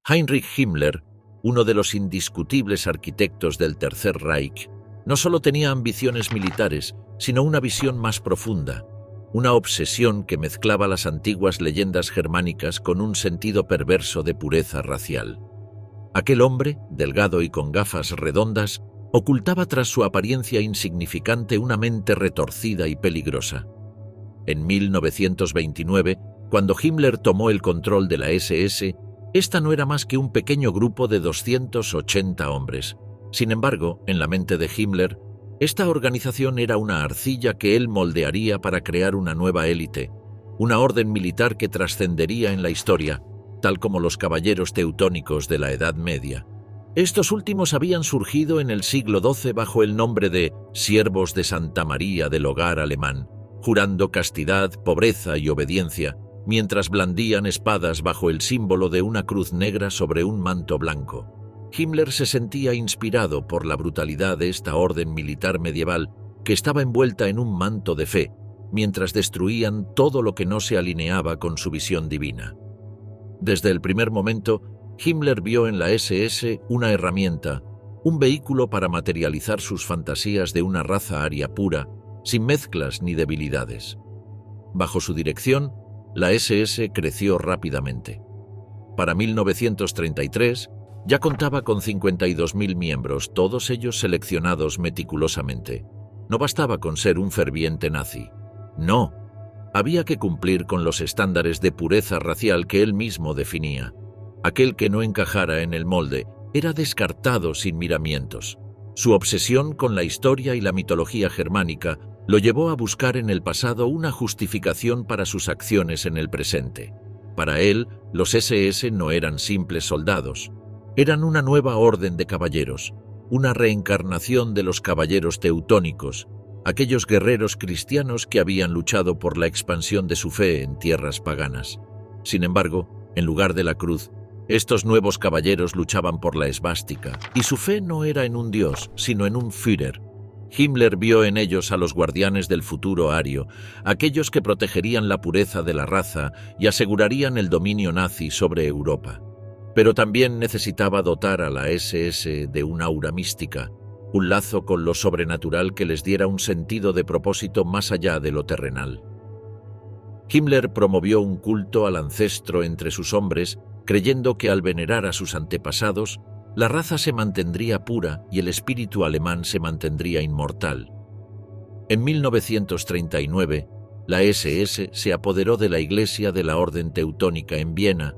Heinrich Himmler, uno de los indiscutibles arquitectos del Tercer Reich, no solo tenía ambiciones militares, sino una visión más profunda, una obsesión que mezclaba las antiguas leyendas germánicas con un sentido perverso de pureza racial. Aquel hombre, delgado y con gafas redondas, ocultaba tras su apariencia insignificante una mente retorcida y peligrosa. En 1929, cuando Himmler tomó el control de la SS, esta no era más que un pequeño grupo de 280 hombres. Sin embargo, en la mente de Himmler, esta organización era una arcilla que él moldearía para crear una nueva élite, una orden militar que trascendería en la historia, tal como los caballeros teutónicos de la Edad Media. Estos últimos habían surgido en el siglo XII bajo el nombre de siervos de Santa María del Hogar Alemán, jurando castidad, pobreza y obediencia, mientras blandían espadas bajo el símbolo de una cruz negra sobre un manto blanco. Himmler se sentía inspirado por la brutalidad de esta orden militar medieval que estaba envuelta en un manto de fe, mientras destruían todo lo que no se alineaba con su visión divina. Desde el primer momento, Himmler vio en la SS una herramienta, un vehículo para materializar sus fantasías de una raza aria pura, sin mezclas ni debilidades. Bajo su dirección, la SS creció rápidamente. Para 1933, ya contaba con 52.000 miembros, todos ellos seleccionados meticulosamente. No bastaba con ser un ferviente nazi. No, había que cumplir con los estándares de pureza racial que él mismo definía. Aquel que no encajara en el molde era descartado sin miramientos. Su obsesión con la historia y la mitología germánica lo llevó a buscar en el pasado una justificación para sus acciones en el presente. Para él, los SS no eran simples soldados. Eran una nueva orden de caballeros, una reencarnación de los caballeros teutónicos, aquellos guerreros cristianos que habían luchado por la expansión de su fe en tierras paganas. Sin embargo, en lugar de la cruz, estos nuevos caballeros luchaban por la esvástica, y su fe no era en un dios, sino en un Führer. Himmler vio en ellos a los guardianes del futuro ario, aquellos que protegerían la pureza de la raza y asegurarían el dominio nazi sobre Europa. Pero también necesitaba dotar a la SS de un aura mística, un lazo con lo sobrenatural que les diera un sentido de propósito más allá de lo terrenal. Himmler promovió un culto al ancestro entre sus hombres, creyendo que al venerar a sus antepasados, la raza se mantendría pura y el espíritu alemán se mantendría inmortal. En 1939, la SS se apoderó de la iglesia de la Orden Teutónica en Viena,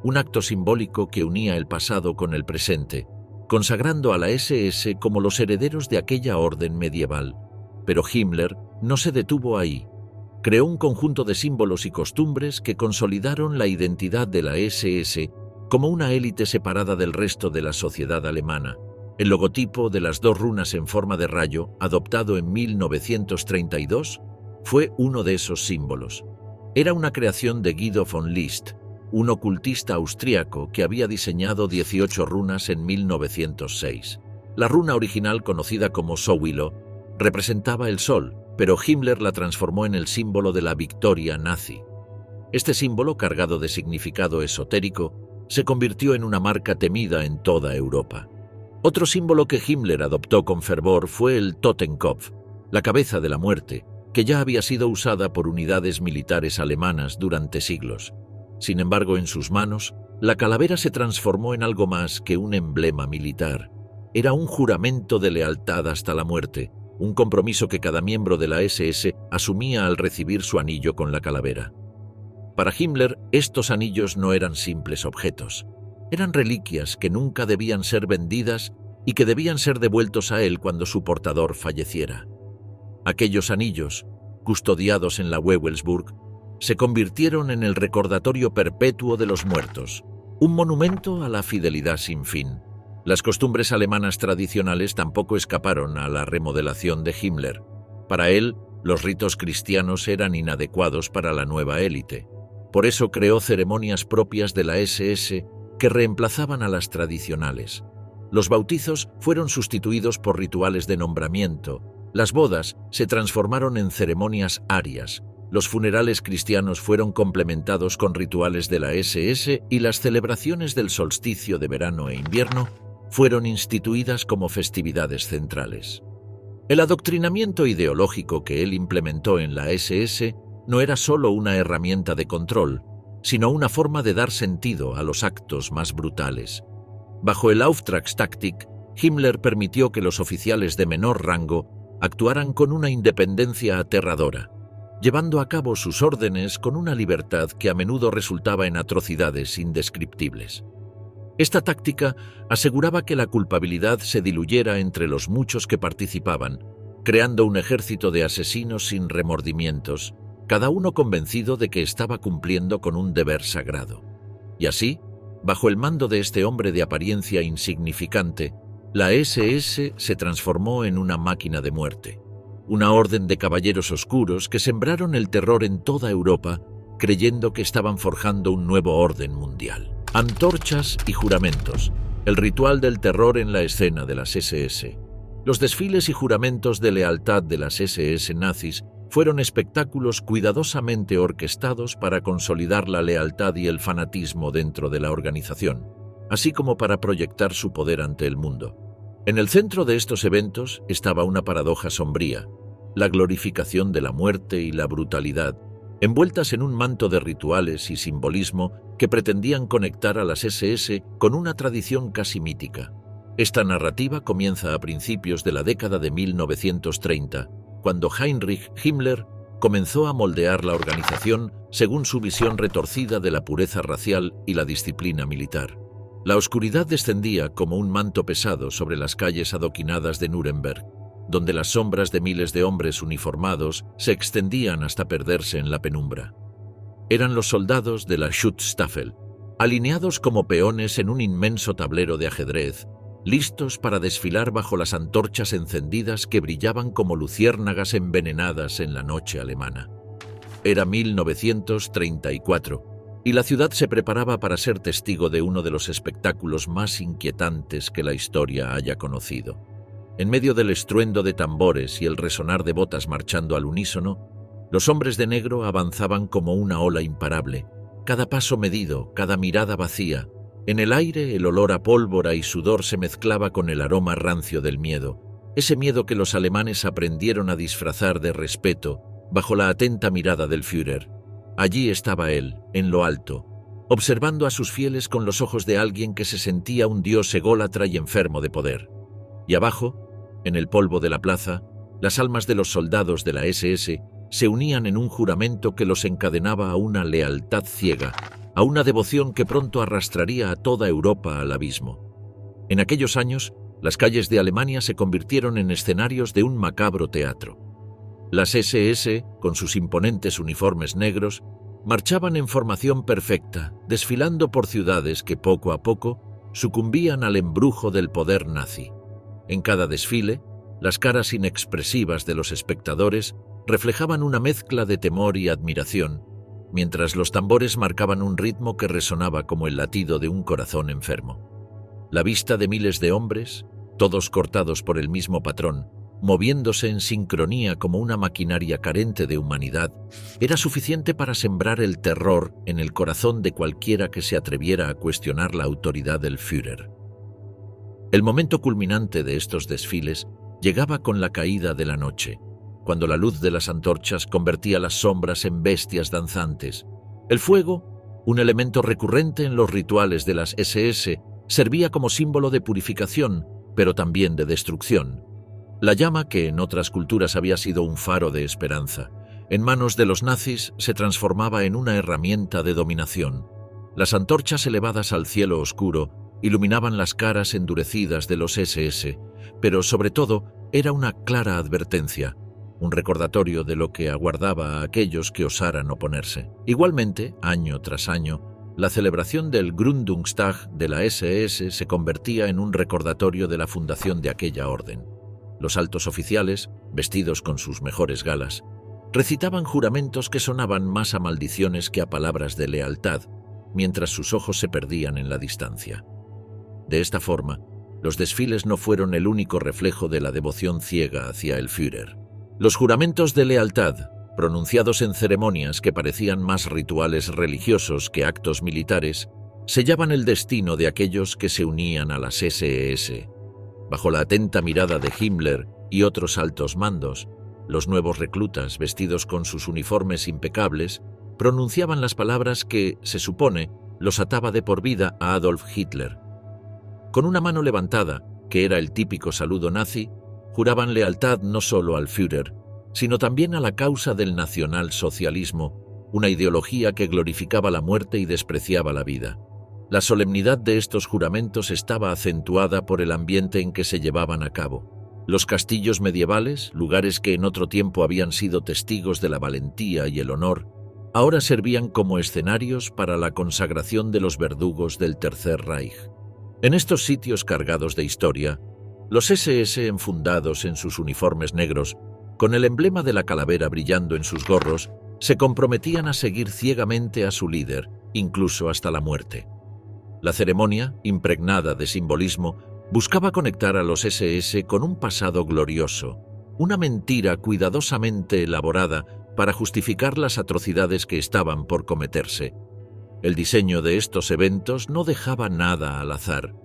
un acto simbólico que unía el pasado con el presente, consagrando a la SS como los herederos de aquella orden medieval. Pero Himmler no se detuvo ahí. Creó un conjunto de símbolos y costumbres que consolidaron la identidad de la SS como una élite separada del resto de la sociedad alemana. El logotipo de las dos runas en forma de rayo, adoptado en 1932, fue uno de esos símbolos. Era una creación de Guido von List, un ocultista austríaco que había diseñado 18 runas en 1906. La runa original, conocida como Sowilo, representaba el sol, pero Himmler la transformó en el símbolo de la victoria nazi. Este símbolo, cargado de significado esotérico, se convirtió en una marca temida en toda Europa. Otro símbolo que Himmler adoptó con fervor fue el Totenkopf, la cabeza de la muerte, que ya había sido usada por unidades militares alemanas durante siglos. Sin embargo, en sus manos, la calavera se transformó en algo más que un emblema militar. Era un juramento de lealtad hasta la muerte, un compromiso que cada miembro de la SS asumía al recibir su anillo con la calavera. Para Himmler, estos anillos no eran simples objetos. Eran reliquias que nunca debían ser vendidas y que debían ser devueltos a él cuando su portador falleciera. Aquellos anillos, custodiados en la Wewelsburg, se convirtieron en el recordatorio perpetuo de los muertos, un monumento a la fidelidad sin fin. Las costumbres alemanas tradicionales tampoco escaparon a la remodelación de Himmler. Para él, los ritos cristianos eran inadecuados para la nueva élite. Por eso creó ceremonias propias de la SS que reemplazaban a las tradicionales. Los bautizos fueron sustituidos por rituales de nombramiento. Las bodas se transformaron en ceremonias arias. Los funerales cristianos fueron complementados con rituales de la SS y las celebraciones del solsticio de verano e invierno fueron instituidas como festividades centrales. El adoctrinamiento ideológico que él implementó en la SS no era solo una herramienta de control, sino una forma de dar sentido a los actos más brutales. Bajo el Auftragstaktik, Himmler permitió que los oficiales de menor rango actuaran con una independencia aterradora, llevando a cabo sus órdenes con una libertad que a menudo resultaba en atrocidades indescriptibles. Esta táctica aseguraba que la culpabilidad se diluyera entre los muchos que participaban, creando un ejército de asesinos sin remordimientos, cada uno convencido de que estaba cumpliendo con un deber sagrado. Y así, bajo el mando de este hombre de apariencia insignificante, la SS se transformó en una máquina de muerte, una orden de caballeros oscuros que sembraron el terror en toda Europa, creyendo que estaban forjando un nuevo orden mundial. Antorchas y juramentos, el ritual del terror en la escena de las SS. Los desfiles y juramentos de lealtad de las SS nazis fueron espectáculos cuidadosamente orquestados para consolidar la lealtad y el fanatismo dentro de la organización, así como para proyectar su poder ante el mundo. En el centro de estos eventos estaba una paradoja sombría, la glorificación de la muerte y la brutalidad, envueltas en un manto de rituales y simbolismo que pretendían conectar a las SS con una tradición casi mítica. Esta narrativa comienza a principios de la década de 1930, cuando Heinrich Himmler comenzó a moldear la organización según su visión retorcida de la pureza racial y la disciplina militar. La oscuridad descendía como un manto pesado sobre las calles adoquinadas de Nuremberg, donde las sombras de miles de hombres uniformados se extendían hasta perderse en la penumbra. Eran los soldados de la Schutzstaffel, alineados como peones en un inmenso tablero de ajedrez, listos para desfilar bajo las antorchas encendidas que brillaban como luciérnagas envenenadas en la noche alemana. Era 1934, y la ciudad se preparaba para ser testigo de uno de los espectáculos más inquietantes que la historia haya conocido. En medio del estruendo de tambores y el resonar de botas marchando al unísono, los hombres de negro avanzaban como una ola imparable, cada paso medido, cada mirada vacía. En el aire el olor a pólvora y sudor se mezclaba con el aroma rancio del miedo, ese miedo que los alemanes aprendieron a disfrazar de respeto bajo la atenta mirada del Führer. Allí estaba él, en lo alto, observando a sus fieles con los ojos de alguien que se sentía un dios ególatra y enfermo de poder. Y abajo, en el polvo de la plaza, las almas de los soldados de la SS se unían en un juramento que los encadenaba a una lealtad ciega, a una devoción que pronto arrastraría a toda Europa al abismo. En aquellos años, las calles de Alemania se convirtieron en escenarios de un macabro teatro. Las SS, con sus imponentes uniformes negros, marchaban en formación perfecta, desfilando por ciudades que poco a poco sucumbían al embrujo del poder nazi. En cada desfile, las caras inexpresivas de los espectadores reflejaban una mezcla de temor y admiración, mientras los tambores marcaban un ritmo que resonaba como el latido de un corazón enfermo. La vista de miles de hombres, todos cortados por el mismo patrón, moviéndose en sincronía como una maquinaria carente de humanidad, era suficiente para sembrar el terror en el corazón de cualquiera que se atreviera a cuestionar la autoridad del Führer. El momento culminante de estos desfiles llegaba con la caída de la noche, cuando la luz de las antorchas convertía las sombras en bestias danzantes. El fuego, un elemento recurrente en los rituales de las SS, servía como símbolo de purificación, pero también de destrucción. La llama, que en otras culturas había sido un faro de esperanza, en manos de los nazis se transformaba en una herramienta de dominación. Las antorchas elevadas al cielo oscuro iluminaban las caras endurecidas de los SS, pero sobre todo era una clara advertencia, un recordatorio de lo que aguardaba a aquellos que osaran oponerse. Igualmente, año tras año, la celebración del Gründungstag de la SS se convertía en un recordatorio de la fundación de aquella orden. Los altos oficiales, vestidos con sus mejores galas, recitaban juramentos que sonaban más a maldiciones que a palabras de lealtad, mientras sus ojos se perdían en la distancia. De esta forma, los desfiles no fueron el único reflejo de la devoción ciega hacia el Führer. Los juramentos de lealtad, pronunciados en ceremonias que parecían más rituales religiosos que actos militares, sellaban el destino de aquellos que se unían a las SS. Bajo la atenta mirada de Himmler y otros altos mandos, los nuevos reclutas, vestidos con sus uniformes impecables, pronunciaban las palabras que, se supone, los ataba de por vida a Adolf Hitler. Con una mano levantada, que era el típico saludo nazi, juraban lealtad no solo al Führer, sino también a la causa del nacionalsocialismo, una ideología que glorificaba la muerte y despreciaba la vida. La solemnidad de estos juramentos estaba acentuada por el ambiente en que se llevaban a cabo. Los castillos medievales, lugares que en otro tiempo habían sido testigos de la valentía y el honor, ahora servían como escenarios para la consagración de los verdugos del Tercer Reich. En estos sitios cargados de historia, los SS, enfundados en sus uniformes negros, con el emblema de la calavera brillando en sus gorros, se comprometían a seguir ciegamente a su líder, incluso hasta la muerte. La ceremonia, impregnada de simbolismo, buscaba conectar a los SS con un pasado glorioso, una mentira cuidadosamente elaborada para justificar las atrocidades que estaban por cometerse. El diseño de estos eventos no dejaba nada al azar.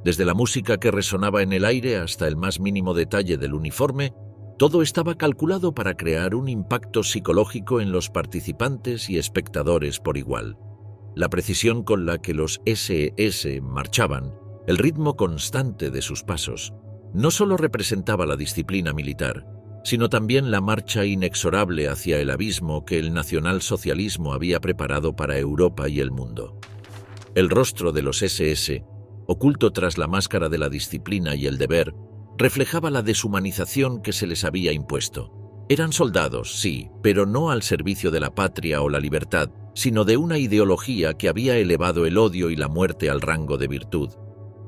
Desde la música que resonaba en el aire hasta el más mínimo detalle del uniforme, todo estaba calculado para crear un impacto psicológico en los participantes y espectadores por igual. La precisión con la que los SS marchaban, el ritmo constante de sus pasos, no solo representaba la disciplina militar, sino también la marcha inexorable hacia el abismo que el nacionalsocialismo había preparado para Europa y el mundo. El rostro de los SS, oculto tras la máscara de la disciplina y el deber, reflejaba la deshumanización que se les había impuesto. Eran soldados, sí, pero no al servicio de la patria o la libertad, sino de una ideología que había elevado el odio y la muerte al rango de virtud.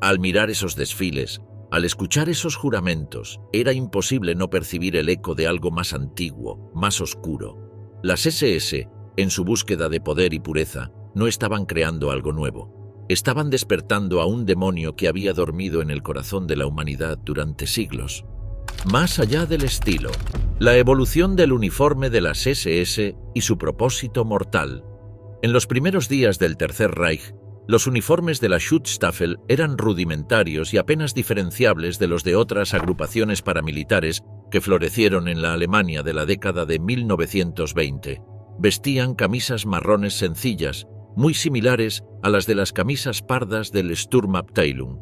Al mirar esos desfiles, al escuchar esos juramentos, era imposible no percibir el eco de algo más antiguo, más oscuro. Las SS, en su búsqueda de poder y pureza, no estaban creando algo nuevo. Estaban despertando a un demonio que había dormido en el corazón de la humanidad durante siglos. Más allá del estilo, la evolución del uniforme de las SS y su propósito mortal. En los primeros días del Tercer Reich, los uniformes de la Schutzstaffel eran rudimentarios y apenas diferenciables de los de otras agrupaciones paramilitares que florecieron en la Alemania de la década de 1920. Vestían camisas marrones sencillas, muy similares a las de las camisas pardas del Sturmabteilung.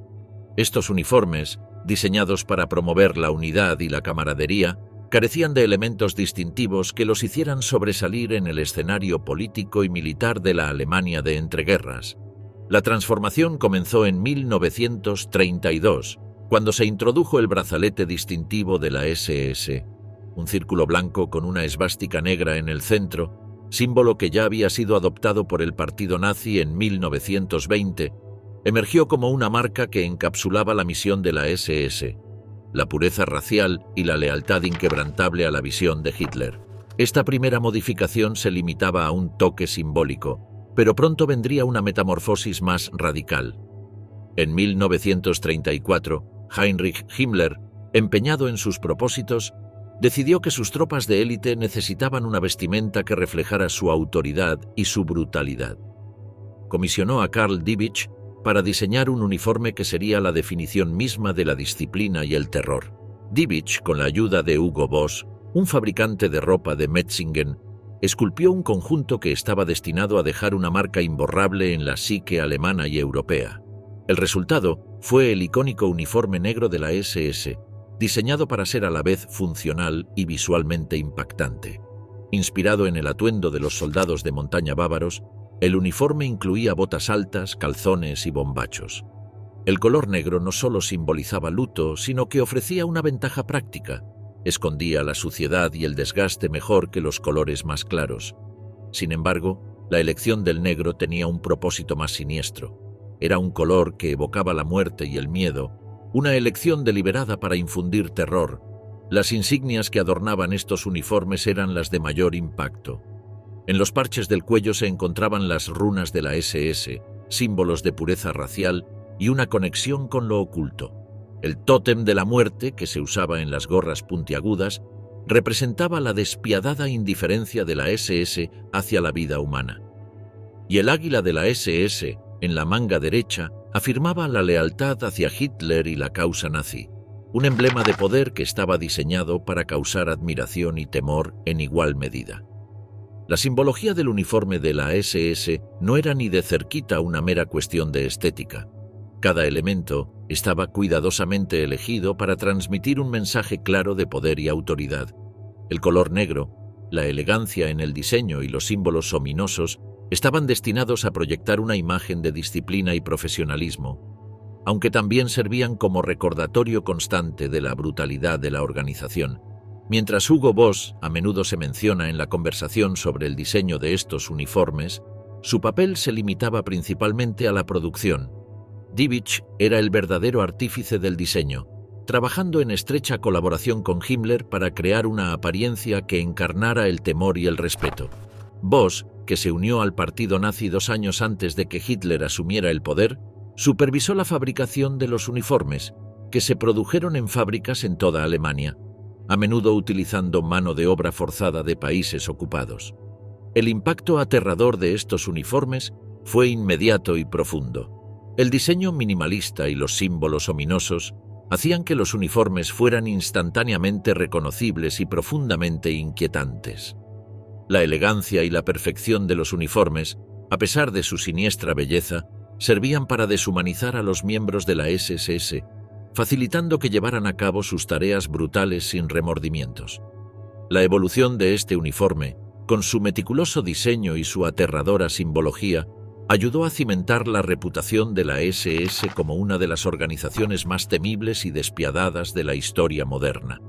Estos uniformes, diseñados para promover la unidad y la camaradería, carecían de elementos distintivos que los hicieran sobresalir en el escenario político y militar de la Alemania de entreguerras. La transformación comenzó en 1932, cuando se introdujo el brazalete distintivo de la SS, un círculo blanco con una esvástica negra en el centro, símbolo que ya había sido adoptado por el partido nazi en 1920, emergió como una marca que encapsulaba la misión de la SS, la pureza racial y la lealtad inquebrantable a la visión de Hitler. Esta primera modificación se limitaba a un toque simbólico, pero pronto vendría una metamorfosis más radical. En 1934, Heinrich Himmler, empeñado en sus propósitos, decidió que sus tropas de élite necesitaban una vestimenta que reflejara su autoridad y su brutalidad. Comisionó a Karl Dietrich para diseñar un uniforme que sería la definición misma de la disciplina y el terror. Dietrich, con la ayuda de Hugo Boss, un fabricante de ropa de Metzingen, esculpió un conjunto que estaba destinado a dejar una marca imborrable en la psique alemana y europea. El resultado fue el icónico uniforme negro de la SS, diseñado para ser a la vez funcional y visualmente impactante. Inspirado en el atuendo de los soldados de montaña bávaros, el uniforme incluía botas altas, calzones y bombachos. El color negro no solo simbolizaba luto, sino que ofrecía una ventaja práctica. Escondía la suciedad y el desgaste mejor que los colores más claros. Sin embargo, la elección del negro tenía un propósito más siniestro. Era un color que evocaba la muerte y el miedo, una elección deliberada para infundir terror. Las insignias que adornaban estos uniformes eran las de mayor impacto. En los parches del cuello se encontraban las runas de la SS, símbolos de pureza racial y una conexión con lo oculto. El tótem de la muerte, que se usaba en las gorras puntiagudas, representaba la despiadada indiferencia de la SS hacia la vida humana. Y el águila de la SS, en la manga derecha, afirmaba la lealtad hacia Hitler y la causa nazi, un emblema de poder que estaba diseñado para causar admiración y temor en igual medida. La simbología del uniforme de la SS no era ni de cerquita una mera cuestión de estética. Cada elemento estaba cuidadosamente elegido para transmitir un mensaje claro de poder y autoridad. El color negro, la elegancia en el diseño y los símbolos ominosos estaban destinados a proyectar una imagen de disciplina y profesionalismo, aunque también servían como recordatorio constante de la brutalidad de la organización. Mientras Hugo Boss a menudo se menciona en la conversación sobre el diseño de estos uniformes, su papel se limitaba principalmente a la producción. Dietrich era el verdadero artífice del diseño, trabajando en estrecha colaboración con Himmler para crear una apariencia que encarnara el temor y el respeto. Boss, que se unió al partido nazi 2 años antes de que Hitler asumiera el poder, supervisó la fabricación de los uniformes, que se produjeron en fábricas en toda Alemania, a menudo utilizando mano de obra forzada de países ocupados. El impacto aterrador de estos uniformes fue inmediato y profundo. El diseño minimalista y los símbolos ominosos hacían que los uniformes fueran instantáneamente reconocibles y profundamente inquietantes. La elegancia y la perfección de los uniformes, a pesar de su siniestra belleza, servían para deshumanizar a los miembros de la SS, facilitando que llevaran a cabo sus tareas brutales sin remordimientos. La evolución de este uniforme, con su meticuloso diseño y su aterradora simbología, ayudó a cimentar la reputación de la SS como una de las organizaciones más temibles y despiadadas de la historia moderna.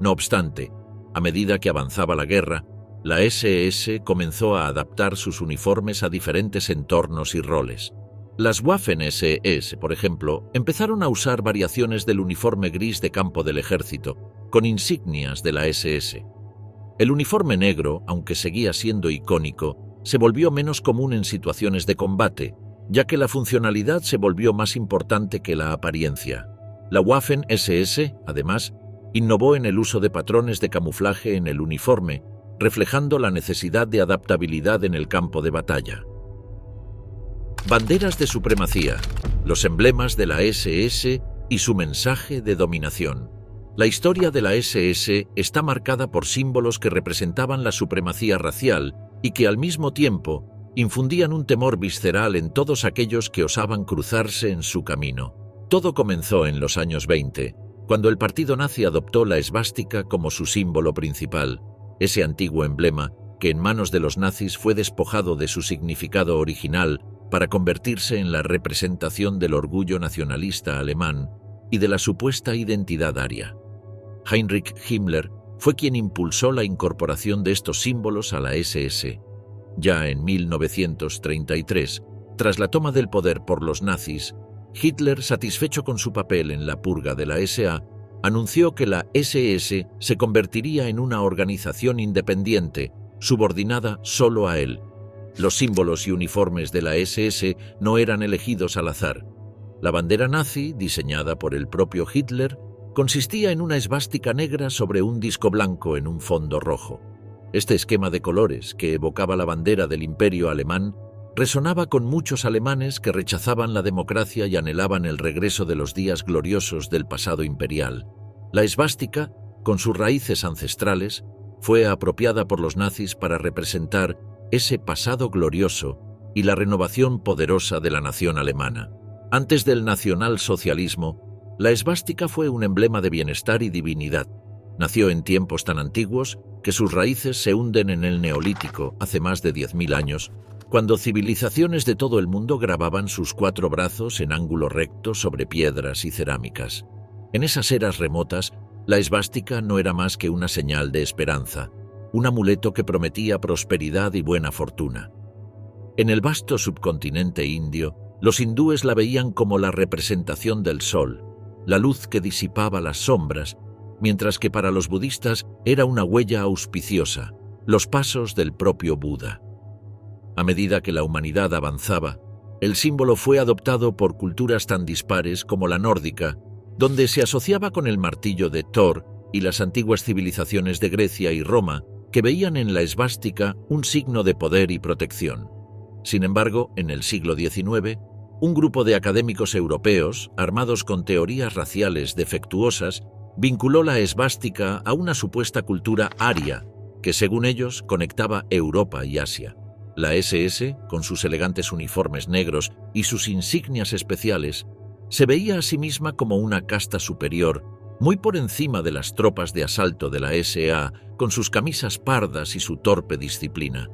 No obstante, a medida que avanzaba la guerra, la SS comenzó a adaptar sus uniformes a diferentes entornos y roles. Las Waffen-SS, por ejemplo, empezaron a usar variaciones del uniforme gris de campo del ejército, con insignias de la SS. El uniforme negro, aunque seguía siendo icónico, se volvió menos común en situaciones de combate, ya que la funcionalidad se volvió más importante que la apariencia. La Waffen-SS, además, innovó en el uso de patrones de camuflaje en el uniforme, reflejando la necesidad de adaptabilidad en el campo de batalla. Banderas de supremacía, los emblemas de la SS y su mensaje de dominación. La historia de la SS está marcada por símbolos que representaban la supremacía racial y que al mismo tiempo infundían un temor visceral en todos aquellos que osaban cruzarse en su camino. Todo comenzó en los años 20, cuando el partido nazi adoptó la esvástica como su símbolo principal, ese antiguo emblema que en manos de los nazis fue despojado de su significado original para convertirse en la representación del orgullo nacionalista alemán y de la supuesta identidad aria. Heinrich Himmler fue quien impulsó la incorporación de estos símbolos a la SS. Ya en 1933, tras la toma del poder por los nazis, Hitler, satisfecho con su papel en la purga de la SA, anunció que la SS se convertiría en una organización independiente, subordinada solo a él. Los símbolos y uniformes de la SS no eran elegidos al azar. La bandera nazi, diseñada por el propio Hitler, consistía en una esvástica negra sobre un disco blanco en un fondo rojo. Este esquema de colores, que evocaba la bandera del Imperio alemán, resonaba con muchos alemanes que rechazaban la democracia y anhelaban el regreso de los días gloriosos del pasado imperial. La esvástica, con sus raíces ancestrales, fue apropiada por los nazis para representar ese pasado glorioso y la renovación poderosa de la nación alemana. Antes del nacionalsocialismo, la esvástica fue un emblema de bienestar y divinidad. Nació en tiempos tan antiguos que sus raíces se hunden en el Neolítico, hace más de 10.000 años, cuando civilizaciones de todo el mundo grababan sus 4 brazos en ángulo recto sobre piedras y cerámicas. En esas eras remotas, la esvástica no era más que una señal de esperanza, un amuleto que prometía prosperidad y buena fortuna. En el vasto subcontinente indio, los hindúes la veían como la representación del sol, la luz que disipaba las sombras, mientras que para los budistas era una huella auspiciosa, los pasos del propio Buda. A medida que la humanidad avanzaba, el símbolo fue adoptado por culturas tan dispares como la nórdica, donde se asociaba con el martillo de Thor y las antiguas civilizaciones de Grecia y Roma, que veían en la esvástica un signo de poder y protección. Sin embargo, en el siglo XIX, un grupo de académicos europeos, armados con teorías raciales defectuosas, vinculó la esvástica a una supuesta cultura aria, que según ellos conectaba Europa y Asia. La SS, con sus elegantes uniformes negros y sus insignias especiales, se veía a sí misma como una casta superior, muy por encima de las tropas de asalto de la SA, con sus camisas pardas y su torpe disciplina.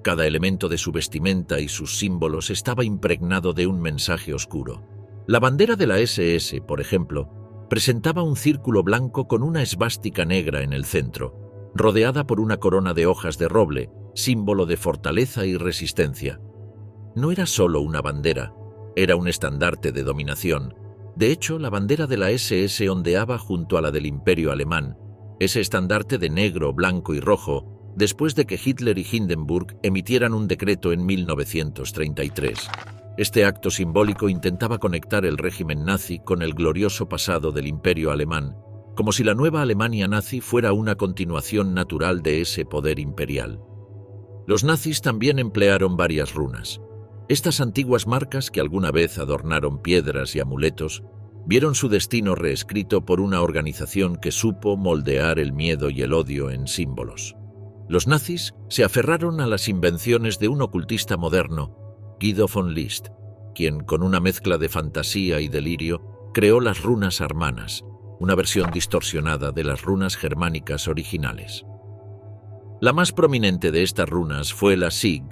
Cada elemento de su vestimenta y sus símbolos estaba impregnado de un mensaje oscuro. La bandera de la SS, por ejemplo, presentaba un círculo blanco con una esvástica negra en el centro, rodeada por una corona de hojas de roble, símbolo de fortaleza y resistencia. No era solo una bandera, era un estandarte de dominación. De hecho, la bandera de la SS ondeaba junto a la del Imperio Alemán, ese estandarte de negro, blanco y rojo, después de que Hitler y Hindenburg emitieran un decreto en 1933. Este acto simbólico intentaba conectar el régimen nazi con el glorioso pasado del Imperio Alemán, como si la nueva Alemania nazi fuera una continuación natural de ese poder imperial. Los nazis también emplearon varias runas. Estas antiguas marcas, que alguna vez adornaron piedras y amuletos, vieron su destino reescrito por una organización que supo moldear el miedo y el odio en símbolos. Los nazis se aferraron a las invenciones de un ocultista moderno, Guido von List, quien, con una mezcla de fantasía y delirio, creó las runas armanas, una versión distorsionada de las runas germánicas originales. La más prominente de estas runas fue la Sig,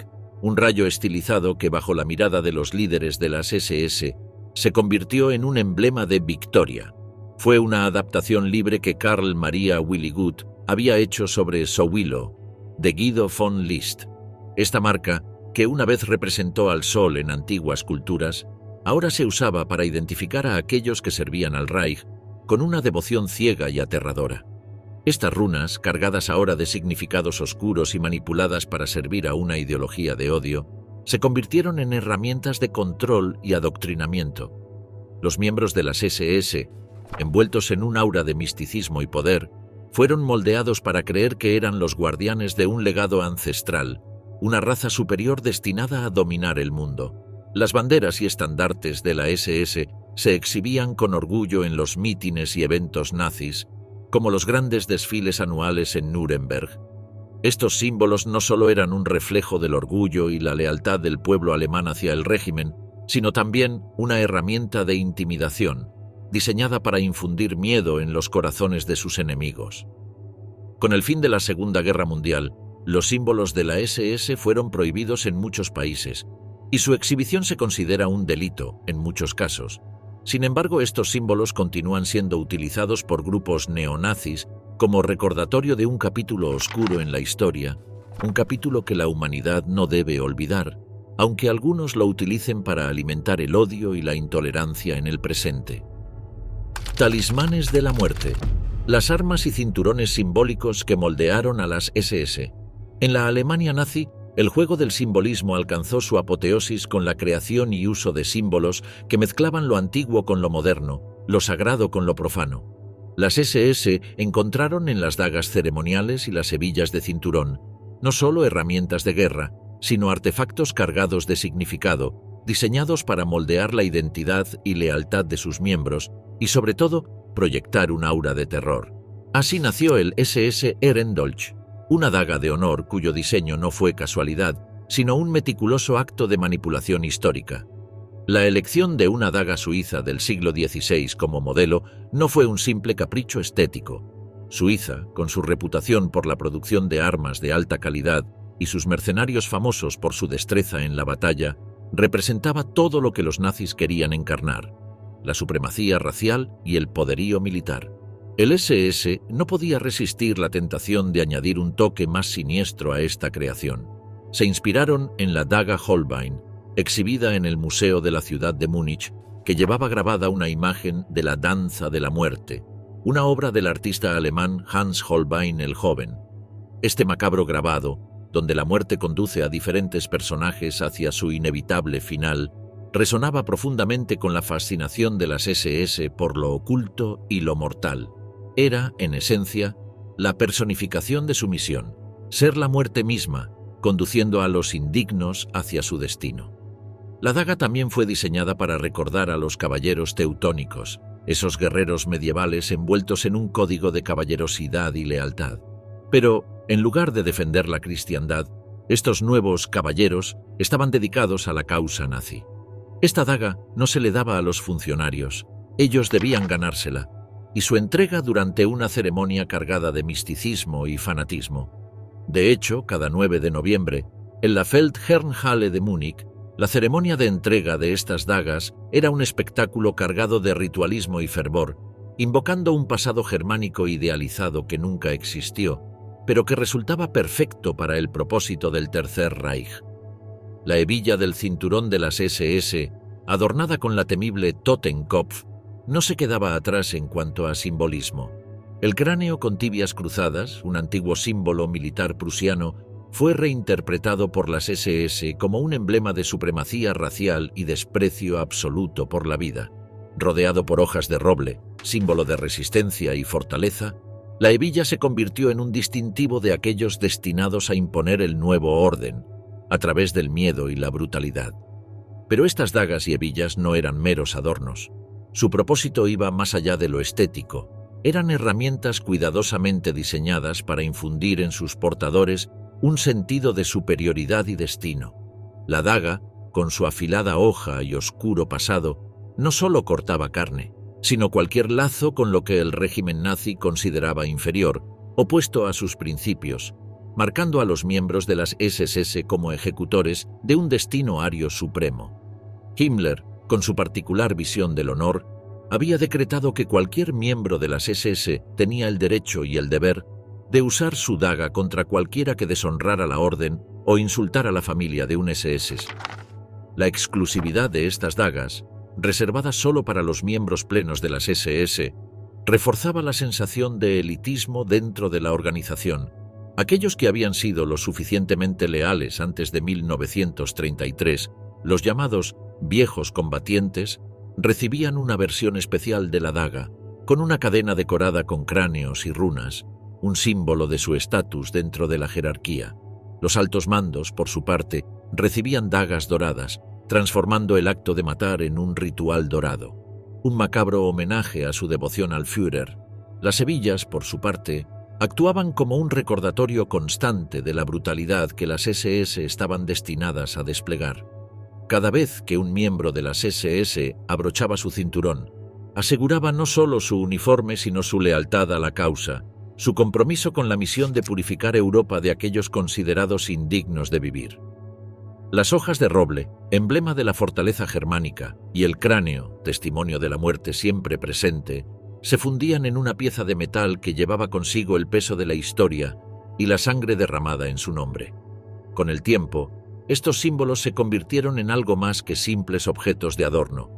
un rayo estilizado que, bajo la mirada de los líderes de las SS, se convirtió en un emblema de victoria. Fue una adaptación libre que Karl Maria Willigut había hecho sobre Sowilo, de Guido von List. Esta marca, que una vez representó al sol en antiguas culturas, ahora se usaba para identificar a aquellos que servían al Reich con una devoción ciega y aterradora. Estas runas, cargadas ahora de significados oscuros y manipuladas para servir a una ideología de odio, se convirtieron en herramientas de control y adoctrinamiento. Los miembros de las SS, envueltos en un aura de misticismo y poder, fueron moldeados para creer que eran los guardianes de un legado ancestral, una raza superior destinada a dominar el mundo. Las banderas y estandartes de la SS se exhibían con orgullo en los mítines y eventos nazis, como los grandes desfiles anuales en Nuremberg. Estos símbolos no solo eran un reflejo del orgullo y la lealtad del pueblo alemán hacia el régimen, sino también una herramienta de intimidación, diseñada para infundir miedo en los corazones de sus enemigos. Con el fin de la Segunda Guerra Mundial, los símbolos de la SS fueron prohibidos en muchos países, y su exhibición se considera un delito en muchos casos. Sin embargo, estos símbolos continúan siendo utilizados por grupos neonazis como recordatorio de un capítulo oscuro en la historia, un capítulo que la humanidad no debe olvidar, aunque algunos lo utilicen para alimentar el odio y la intolerancia en el presente. Talismanes de la muerte. Las armas y cinturones simbólicos que moldearon a las SS. En la Alemania nazi, el juego del simbolismo alcanzó su apoteosis con la creación y uso de símbolos que mezclaban lo antiguo con lo moderno, lo sagrado con lo profano. Las SS encontraron en las dagas ceremoniales y las hebillas de cinturón no solo herramientas de guerra, sino artefactos cargados de significado, diseñados para moldear la identidad y lealtad de sus miembros y, sobre todo, proyectar un aura de terror. Así nació el SS Ehrendolch, una daga de honor cuyo diseño no fue casualidad, sino un meticuloso acto de manipulación histórica. La elección de una daga suiza del siglo XVI como modelo no fue un simple capricho estético. Suiza, con su reputación por la producción de armas de alta calidad y sus mercenarios famosos por su destreza en la batalla, representaba todo lo que los nazis querían encarnar: la supremacía racial y el poderío militar. El SS no podía resistir la tentación de añadir un toque más siniestro a esta creación. Se inspiraron en la daga Holbein, exhibida en el Museo de la ciudad de Múnich, que llevaba grabada una imagen de la Danza de la Muerte, una obra del artista alemán Hans Holbein el Joven. Este macabro grabado, donde la muerte conduce a diferentes personajes hacia su inevitable final, resonaba profundamente con la fascinación de las SS por lo oculto y lo mortal. Era, en esencia, la personificación de su misión, ser la muerte misma, conduciendo a los indignos hacia su destino. La daga también fue diseñada para recordar a los caballeros teutónicos, esos guerreros medievales envueltos en un código de caballerosidad y lealtad. Pero, en lugar de defender la cristiandad, estos nuevos caballeros estaban dedicados a la causa nazi. Esta daga no se le daba a los funcionarios, ellos debían ganársela, y su entrega durante una ceremonia cargada de misticismo y fanatismo. De hecho, cada 9 de noviembre, en la Feldherrnhalle de Múnich, la ceremonia de entrega de estas dagas era un espectáculo cargado de ritualismo y fervor, invocando un pasado germánico idealizado que nunca existió, pero que resultaba perfecto para el propósito del Tercer Reich. La hebilla del cinturón de las SS, adornada con la temible Totenkopf, no se quedaba atrás en cuanto a simbolismo. El cráneo con tibias cruzadas, un antiguo símbolo militar prusiano, fue reinterpretado por las SS como un emblema de supremacía racial y desprecio absoluto por la vida. Rodeado por hojas de roble, símbolo de resistencia y fortaleza, la hebilla se convirtió en un distintivo de aquellos destinados a imponer el nuevo orden, a través del miedo y la brutalidad. Pero estas dagas y hebillas no eran meros adornos. Su propósito iba más allá de lo estético. Eran herramientas cuidadosamente diseñadas para infundir en sus portadores un sentido de superioridad y destino. La daga, con su afilada hoja y oscuro pasado, no solo cortaba carne, sino cualquier lazo con lo que el régimen nazi consideraba inferior, opuesto a sus principios, marcando a los miembros de las SS como ejecutores de un destino ario supremo. Himmler, con su particular visión del honor, había decretado que cualquier miembro de las SS tenía el derecho y el deber de usar su daga contra cualquiera que deshonrara la orden o insultara a la familia de un SS. La exclusividad de estas dagas, reservadas solo para los miembros plenos de las SS, reforzaba la sensación de elitismo dentro de la organización. Aquellos que habían sido lo suficientemente leales antes de 1933, los llamados viejos combatientes, recibían una versión especial de la daga, con una cadena decorada con cráneos y runas, un símbolo de su estatus dentro de la jerarquía. Los altos mandos, por su parte, recibían dagas doradas, transformando el acto de matar en un ritual dorado, un macabro homenaje a su devoción al Führer. Las hebillas, por su parte, actuaban como un recordatorio constante de la brutalidad que las SS estaban destinadas a desplegar. Cada vez que un miembro de las SS abrochaba su cinturón, aseguraba no solo su uniforme sino su lealtad a la causa, su compromiso con la misión de purificar Europa de aquellos considerados indignos de vivir. Las hojas de roble, emblema de la fortaleza germánica, y el cráneo, testimonio de la muerte siempre presente, se fundían en una pieza de metal que llevaba consigo el peso de la historia y la sangre derramada en su nombre. Con el tiempo, estos símbolos se convirtieron en algo más que simples objetos de adorno.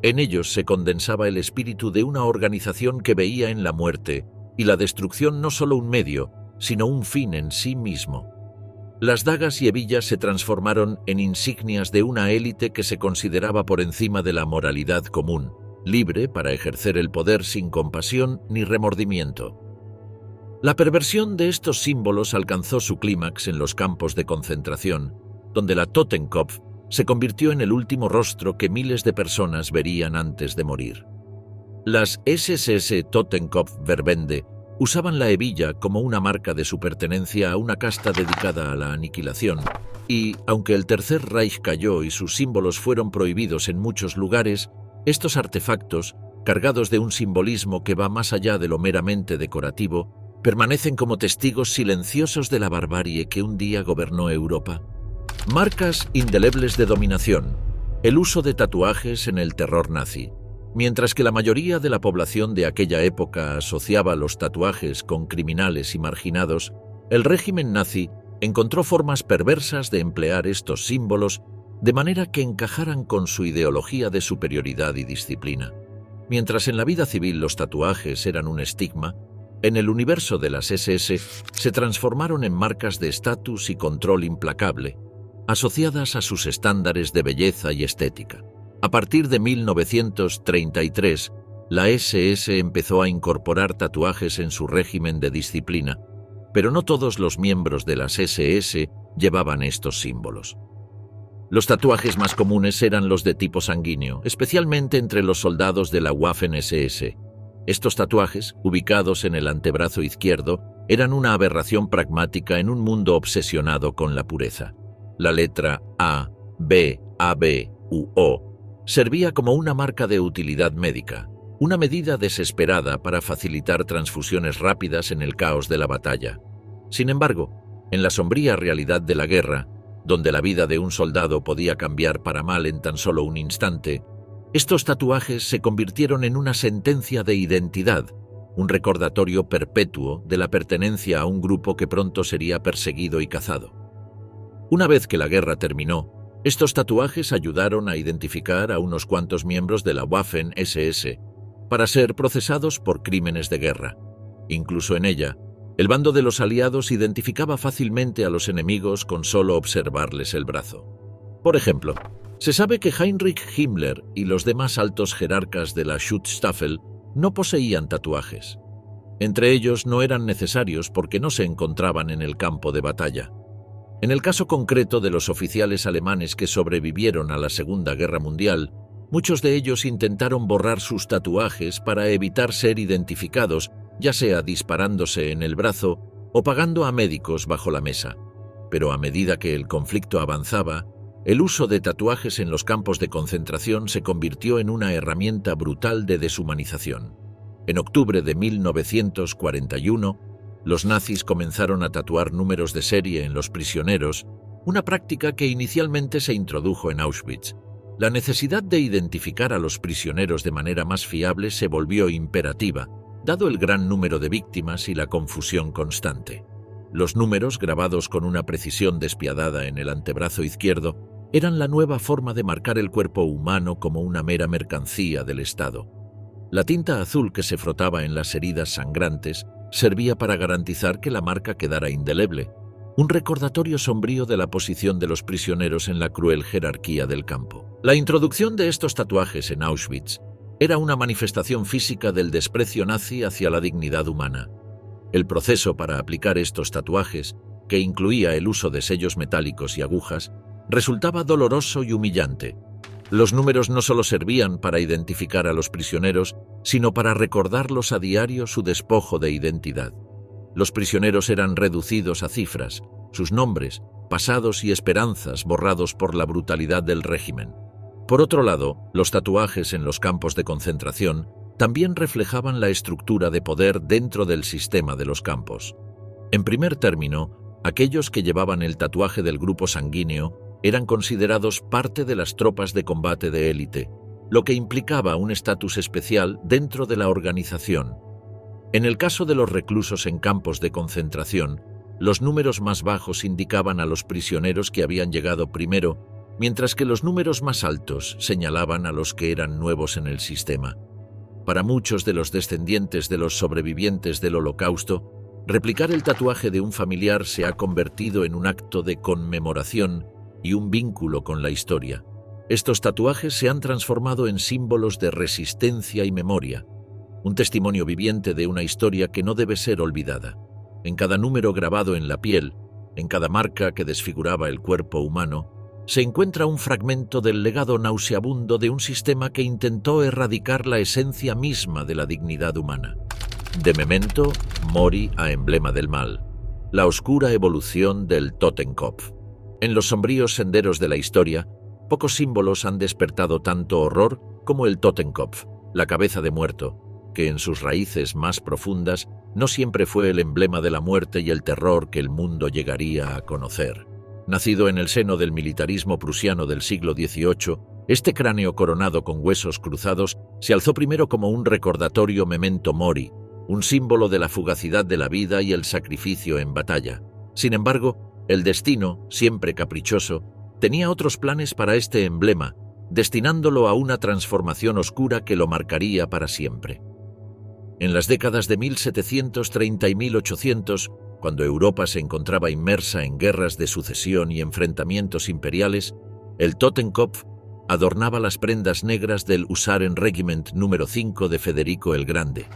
En ellos se condensaba el espíritu de una organización que veía en la muerte y la destrucción no solo un medio, sino un fin en sí mismo. Las dagas y hebillas se transformaron en insignias de una élite que se consideraba por encima de la moralidad común, libre para ejercer el poder sin compasión ni remordimiento. La perversión de estos símbolos alcanzó su clímax en los campos de concentración, donde la Totenkopf se convirtió en el último rostro que miles de personas verían antes de morir. Las SS Totenkopf-Verbände usaban la hebilla como una marca de su pertenencia a una casta dedicada a la aniquilación, y, aunque el Tercer Reich cayó y sus símbolos fueron prohibidos en muchos lugares, estos artefactos, cargados de un simbolismo que va más allá de lo meramente decorativo, permanecen como testigos silenciosos de la barbarie que un día gobernó Europa. Marcas indelebles de dominación, el uso de tatuajes en el terror nazi. Mientras que la mayoría de la población de aquella época asociaba los tatuajes con criminales y marginados, el régimen nazi encontró formas perversas de emplear estos símbolos de manera que encajaran con su ideología de superioridad y disciplina. Mientras en la vida civil los tatuajes eran un estigma, en el universo de las SS se transformaron en marcas de estatus y control implacable, asociadas a sus estándares de belleza y estética. A partir de 1933, La SS empezó a incorporar tatuajes en su régimen de disciplina, pero no todos los miembros de las SS llevaban estos símbolos. Los tatuajes más comunes eran los de tipo sanguíneo, especialmente entre los soldados de la Waffen-SS. Estos tatuajes, ubicados en el antebrazo izquierdo, eran una aberración pragmática en un mundo obsesionado con la pureza. La letra A, B, AB u O servía como una marca de utilidad médica, una medida desesperada para facilitar transfusiones rápidas en el caos de la batalla. Sin embargo, en la sombría realidad de la guerra, donde la vida de un soldado podía cambiar para mal en tan solo un instante, estos tatuajes se convirtieron en una sentencia de identidad, un recordatorio perpetuo de la pertenencia a un grupo que pronto sería perseguido y cazado. Una vez que la guerra terminó, estos tatuajes ayudaron a identificar a unos cuantos miembros de la Waffen-SS para ser procesados por crímenes de guerra. Incluso en ella, el bando de los aliados identificaba fácilmente a los enemigos con solo observarles el brazo. Por ejemplo, se sabe que Heinrich Himmler y los demás altos jerarcas de la Schutzstaffel no poseían tatuajes. Entre ellos no eran necesarios porque no se encontraban en el campo de batalla. En el caso concreto de los oficiales alemanes que sobrevivieron a la Segunda Guerra Mundial, muchos de ellos intentaron borrar sus tatuajes para evitar ser identificados, ya sea disparándose en el brazo o pagando a médicos bajo la mesa. Pero a medida que el conflicto avanzaba, el uso de tatuajes en los campos de concentración se convirtió en una herramienta brutal de deshumanización. En octubre de 1941, los nazis comenzaron a tatuar números de serie en los prisioneros, una práctica que inicialmente se introdujo en Auschwitz. La necesidad de identificar a los prisioneros de manera más fiable se volvió imperativa, dado el gran número de víctimas y la confusión constante. Los números, grabados con una precisión despiadada en el antebrazo izquierdo, eran la nueva forma de marcar el cuerpo humano como una mera mercancía del Estado. La tinta azul que se frotaba en las heridas sangrantes servía para garantizar que la marca quedara indeleble, un recordatorio sombrío de la posición de los prisioneros en la cruel jerarquía del campo. La introducción de estos tatuajes en Auschwitz era una manifestación física del desprecio nazi hacia la dignidad humana. El proceso para aplicar estos tatuajes, que incluía el uso de sellos metálicos y agujas, resultaba doloroso y humillante. Los números no solo servían para identificar a los prisioneros, sino para recordarlos a diario su despojo de identidad. Los prisioneros eran reducidos a cifras, sus nombres, pasados y esperanzas borrados por la brutalidad del régimen. Por otro lado, los tatuajes en los campos de concentración también reflejaban la estructura de poder dentro del sistema de los campos. En primer término, aquellos que llevaban el tatuaje del grupo sanguíneo eran considerados parte de las tropas de combate de élite, lo que implicaba un estatus especial dentro de la organización. En el caso de los reclusos en campos de concentración, los números más bajos indicaban a los prisioneros que habían llegado primero, mientras que los números más altos señalaban a los que eran nuevos en el sistema. Para muchos de los descendientes de los sobrevivientes del Holocausto, replicar el tatuaje de un familiar se ha convertido en un acto de conmemoración y un vínculo con la historia. Estos tatuajes se han transformado en símbolos de resistencia y memoria, un testimonio viviente de una historia que no debe ser olvidada. En cada número grabado en la piel, en cada marca que desfiguraba el cuerpo humano, se encuentra un fragmento del legado nauseabundo de un sistema que intentó erradicar la esencia misma de la dignidad humana. De memento mori a emblema del mal, la oscura evolución del Totenkopf. En los sombríos senderos de la historia, pocos símbolos han despertado tanto horror como el Totenkopf, la cabeza de muerto, que en sus raíces más profundas no siempre fue el emblema de la muerte y el terror que el mundo llegaría a conocer. Nacido en el seno del militarismo prusiano del siglo XVIII, este cráneo coronado con huesos cruzados se alzó primero como un recordatorio memento mori, un símbolo de la fugacidad de la vida y el sacrificio en batalla. Sin embargo, el destino, siempre caprichoso, tenía otros planes para este emblema, destinándolo a una transformación oscura que lo marcaría para siempre. En las décadas de 1730 y 1800, cuando Europa se encontraba inmersa en guerras de sucesión y enfrentamientos imperiales, el Totenkopf adornaba las prendas negras del Husaren-Regiment número 5 de Federico el Grande.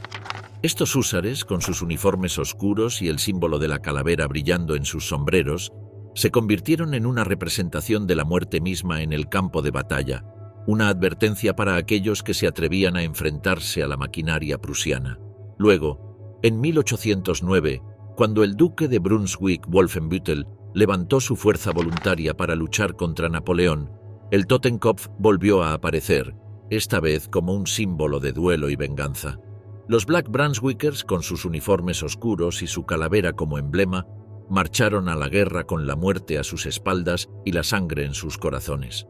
Estos húsares, con sus uniformes oscuros y el símbolo de la calavera brillando en sus sombreros, se convirtieron en una representación de la muerte misma en el campo de batalla, una advertencia para aquellos que se atrevían a enfrentarse a la maquinaria prusiana. Luego, en 1809, cuando el duque de Brunswick-Wolfenbüttel levantó su fuerza voluntaria para luchar contra Napoleón, el Totenkopf volvió a aparecer, esta vez como un símbolo de duelo y venganza. Los Black Brunswickers, con sus uniformes oscuros y su calavera como emblema, marcharon a la guerra con la muerte a sus espaldas y la sangre en sus corazones.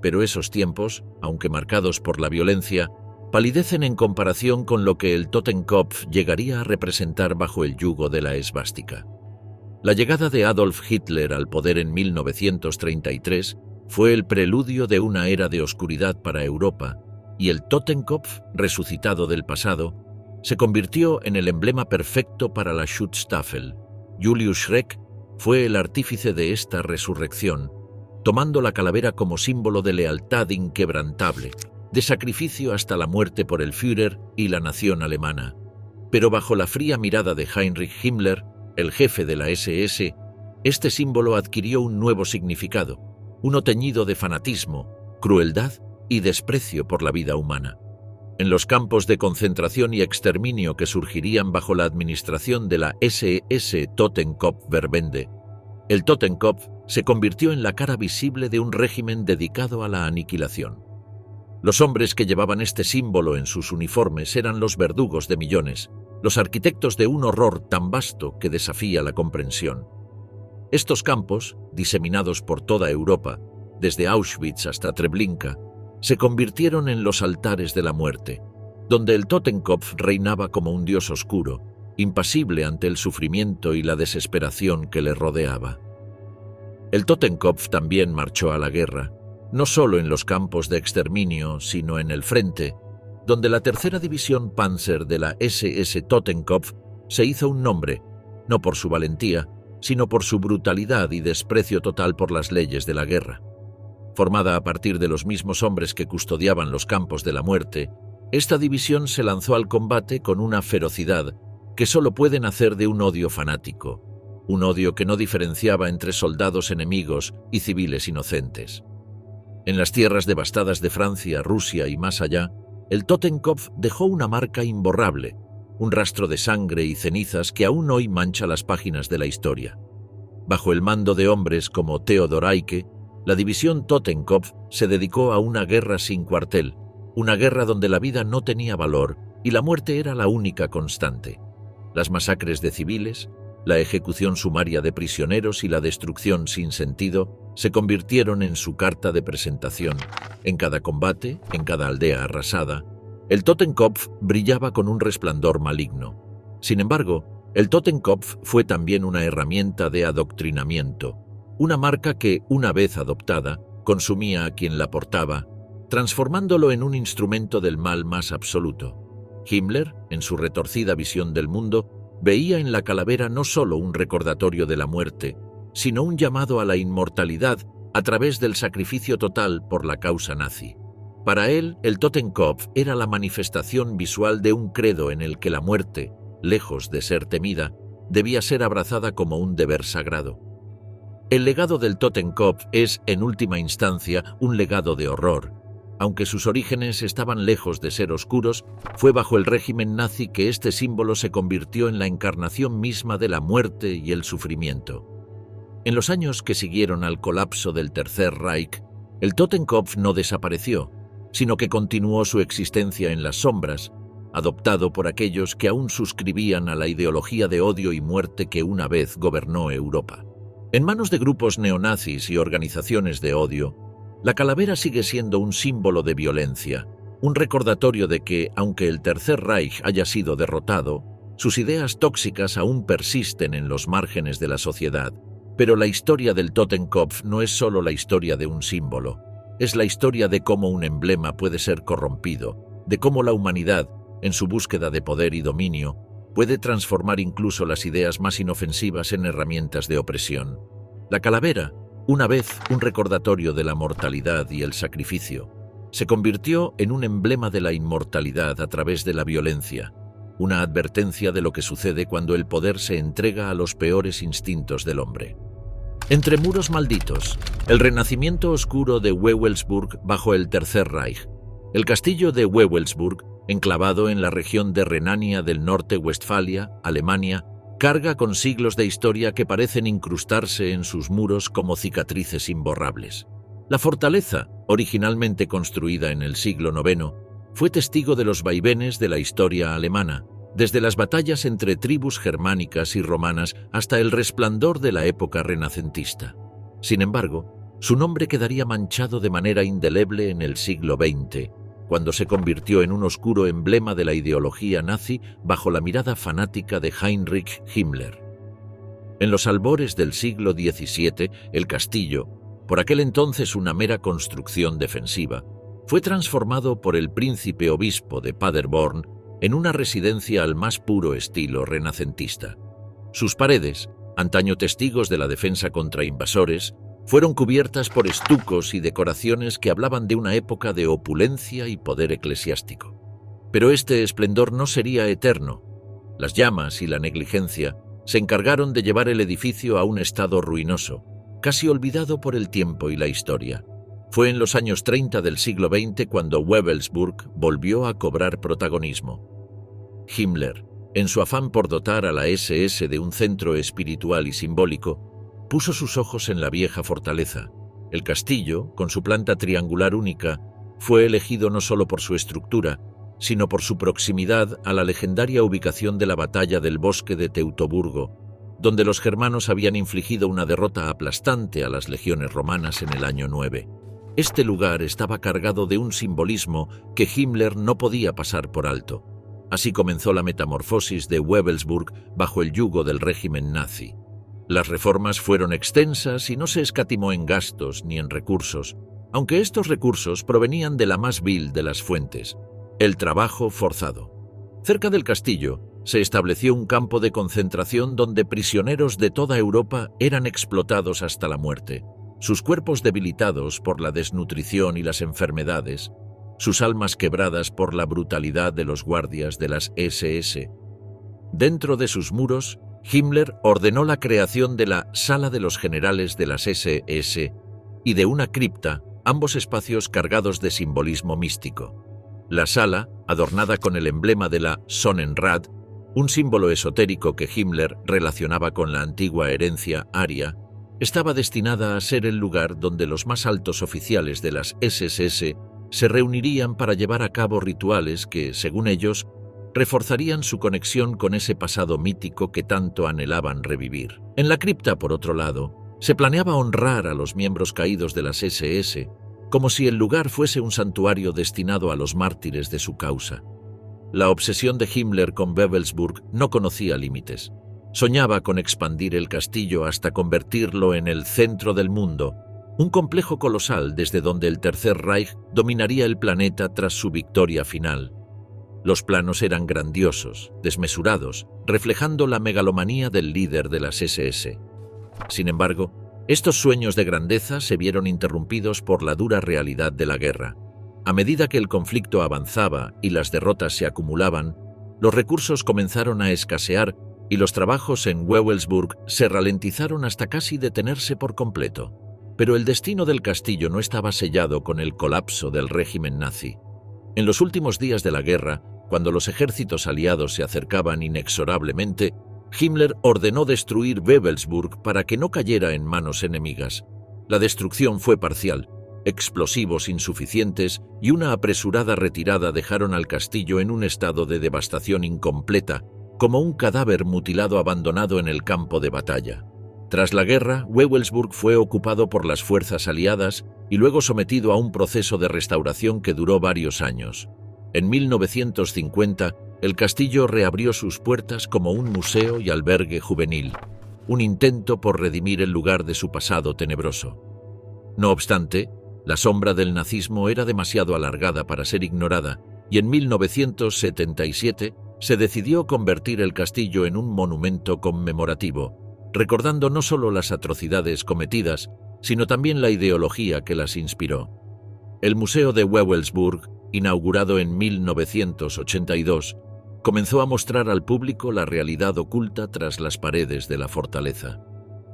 Pero esos tiempos, aunque marcados por la violencia, palidecen en comparación con lo que el Totenkopf llegaría a representar bajo el yugo de la esvástica. La llegada de Adolf Hitler al poder en 1933 fue el preludio de una era de oscuridad para Europa, y el Totenkopf, resucitado del pasado, se convirtió en el emblema perfecto para la Schutzstaffel. Julius Schreck fue el artífice de esta resurrección, tomando la calavera como símbolo de lealtad inquebrantable, de sacrificio hasta la muerte por el Führer y la nación alemana. Pero bajo la fría mirada de Heinrich Himmler, el jefe de la SS, este símbolo adquirió un nuevo significado, uno teñido de fanatismo, crueldad y desprecio por la vida humana. En los campos de concentración y exterminio que surgirían bajo la administración de la SS Totenkopf-Verbände, el Totenkopf se convirtió en la cara visible de un régimen dedicado a la aniquilación. Los hombres que llevaban este símbolo en sus uniformes eran los verdugos de millones, los arquitectos de un horror tan vasto que desafía la comprensión. Estos campos, diseminados por toda Europa, desde Auschwitz hasta Treblinka, se convirtieron en los altares de la muerte, donde el Totenkopf reinaba como un dios oscuro, impasible ante el sufrimiento y la desesperación que le rodeaba. El Totenkopf también marchó a la guerra, no solo en los campos de exterminio, sino en el frente, donde la tercera división Panzer de la SS Totenkopf se hizo un nombre, no por su valentía, sino por su brutalidad y desprecio total por las leyes de la guerra. Formada a partir de los mismos hombres que custodiaban los campos de la muerte, esta división se lanzó al combate con una ferocidad que solo puede nacer de un odio fanático, un odio que no diferenciaba entre soldados enemigos y civiles inocentes. En las tierras devastadas de Francia, Rusia y más allá, el Totenkopf dejó una marca imborrable, un rastro de sangre y cenizas que aún hoy mancha las páginas de la historia. Bajo el mando de hombres como Theodor Eicke, la división Totenkopf se dedicó a una guerra sin cuartel, una guerra donde la vida no tenía valor y la muerte era la única constante. Las masacres de civiles, la ejecución sumaria de prisioneros y la destrucción sin sentido se convirtieron en su carta de presentación. En cada combate, en cada aldea arrasada, el Totenkopf brillaba con un resplandor maligno. Sin embargo, el Totenkopf fue también una herramienta de adoctrinamiento, una marca que, una vez adoptada, consumía a quien la portaba, transformándolo en un instrumento del mal más absoluto. Himmler, en su retorcida visión del mundo, veía en la calavera no solo un recordatorio de la muerte, sino un llamado a la inmortalidad a través del sacrificio total por la causa nazi. Para él, el Totenkopf era la manifestación visual de un credo en el que la muerte, lejos de ser temida, debía ser abrazada como un deber sagrado. El legado del Totenkopf es, en última instancia, un legado de horror. Aunque sus orígenes estaban lejos de ser oscuros, fue bajo el régimen nazi que este símbolo se convirtió en la encarnación misma de la muerte y el sufrimiento. En los años que siguieron al colapso del Tercer Reich, el Totenkopf no desapareció, sino que continuó su existencia en las sombras, adoptado por aquellos que aún suscribían a la ideología de odio y muerte que una vez gobernó Europa. En manos de grupos neonazis y organizaciones de odio, la calavera sigue siendo un símbolo de violencia, un recordatorio de que, aunque el Tercer Reich haya sido derrotado, sus ideas tóxicas aún persisten en los márgenes de la sociedad. Pero la historia del Totenkopf no es solo la historia de un símbolo, es la historia de cómo un emblema puede ser corrompido, de cómo la humanidad, en su búsqueda de poder y dominio, puede transformar incluso las ideas más inofensivas en herramientas de opresión. La calavera, Una vez un recordatorio de la mortalidad y el sacrificio, se convirtió en un emblema de la inmortalidad a través de la violencia, una advertencia de lo que sucede cuando el poder se entrega a los peores instintos del hombre. Entre muros malditos, el renacimiento oscuro de Wewelsburg bajo el Tercer Reich. El castillo de Wewelsburg, enclavado en la región de Renania del Norte-Westfalia, Alemania, carga con siglos de historia que parecen incrustarse en sus muros como cicatrices imborrables. La fortaleza, originalmente construida en el siglo IX, fue testigo de los vaivenes de la historia alemana, desde las batallas entre tribus germánicas y romanas hasta el resplandor de la época renacentista. Sin embargo, su nombre quedaría manchado de manera indeleble en el siglo XX, cuando se convirtió en un oscuro emblema de la ideología nazi bajo la mirada fanática de Heinrich Himmler. En los albores del siglo XVII, el castillo, por aquel entonces una mera construcción defensiva, fue transformado por el príncipe obispo de Paderborn en una residencia al más puro estilo renacentista. Sus paredes, antaño testigos de la defensa contra invasores, fueron cubiertas por estucos y decoraciones que hablaban de una época de opulencia y poder eclesiástico. Pero este esplendor no sería eterno. Las llamas y la negligencia se encargaron de llevar el edificio a un estado ruinoso, casi olvidado por el tiempo y la historia. Fue en los años 30 del siglo XX cuando Wewelsburg volvió a cobrar protagonismo. Himmler, en su afán por dotar a la SS de un centro espiritual y simbólico, puso sus ojos en la vieja fortaleza. El castillo, con su planta triangular única, fue elegido no solo por su estructura, sino por su proximidad a la legendaria ubicación de la batalla del bosque de Teutoburgo, donde los germanos habían infligido una derrota aplastante a las legiones romanas en el año 9. Este lugar estaba cargado de un simbolismo que Himmler no podía pasar por alto. Así comenzó la metamorfosis de Wewelsburg bajo el yugo del régimen nazi. Las reformas fueron extensas y no se escatimó en gastos ni en recursos, aunque estos recursos provenían de la más vil de las fuentes: el trabajo forzado. Cerca del castillo se estableció un campo de concentración donde prisioneros de toda Europa eran explotados hasta la muerte, sus cuerpos debilitados por la desnutrición y las enfermedades, sus almas quebradas por la brutalidad de los guardias de las SS. Dentro de sus muros, Himmler ordenó la creación de la Sala de los Generales de las SS y de una cripta, ambos espacios cargados de simbolismo místico. La sala, adornada con el emblema de la Sonnenrad, un símbolo esotérico que Himmler relacionaba con la antigua herencia aria, estaba destinada a ser el lugar donde los más altos oficiales de las SS se reunirían para llevar a cabo rituales que, según ellos, reforzarían su conexión con ese pasado mítico que tanto anhelaban revivir. En la cripta, por otro lado, se planeaba honrar a los miembros caídos de las SS, como si el lugar fuese un santuario destinado a los mártires de su causa. La obsesión de Himmler con Wewelsburg no conocía límites. Soñaba con expandir el castillo hasta convertirlo en el centro del mundo, un complejo colosal desde donde el Tercer Reich dominaría el planeta tras su victoria final. Los planos eran grandiosos, desmesurados, reflejando la megalomanía del líder de las SS. Sin embargo, estos sueños de grandeza se vieron interrumpidos por la dura realidad de la guerra. A medida que el conflicto avanzaba y las derrotas se acumulaban, los recursos comenzaron a escasear y los trabajos en Wewelsburg se ralentizaron hasta casi detenerse por completo. Pero el destino del castillo no estaba sellado con el colapso del régimen nazi. En los últimos días de la guerra, cuando los ejércitos aliados se acercaban inexorablemente, Himmler ordenó destruir Wewelsburg para que no cayera en manos enemigas. La destrucción fue parcial. Explosivos insuficientes y una apresurada retirada dejaron al castillo en un estado de devastación incompleta, como un cadáver mutilado abandonado en el campo de batalla. Tras la guerra, Wewelsburg fue ocupado por las fuerzas aliadas y luego sometido a un proceso de restauración que duró varios años. En 1950, el castillo reabrió sus puertas como un museo y albergue juvenil, un intento por redimir el lugar de su pasado tenebroso. No obstante, la sombra del nazismo era demasiado alargada para ser ignorada, y en 1977 se decidió convertir el castillo en un monumento conmemorativo, recordando no solo las atrocidades cometidas, sino también la ideología que las inspiró. El Museo de Wewelsburg, inaugurado en 1982, comenzó a mostrar al público la realidad oculta tras las paredes de la fortaleza.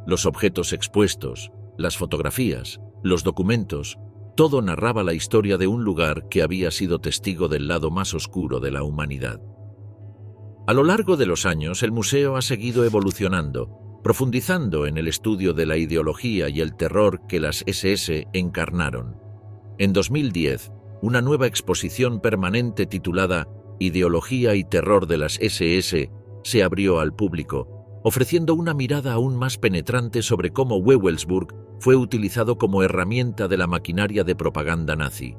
Los objetos expuestos, las fotografías, los documentos, todo narraba la historia de un lugar que había sido testigo del lado más oscuro de la humanidad. A lo largo de los años, el museo ha seguido evolucionando, profundizando en el estudio de la ideología y el terror que las SS encarnaron. En 2010, una nueva exposición permanente titulada Ideología y terror de las SS se abrió al público, ofreciendo una mirada aún más penetrante sobre cómo Wewelsburg fue utilizado como herramienta de la maquinaria de propaganda nazi.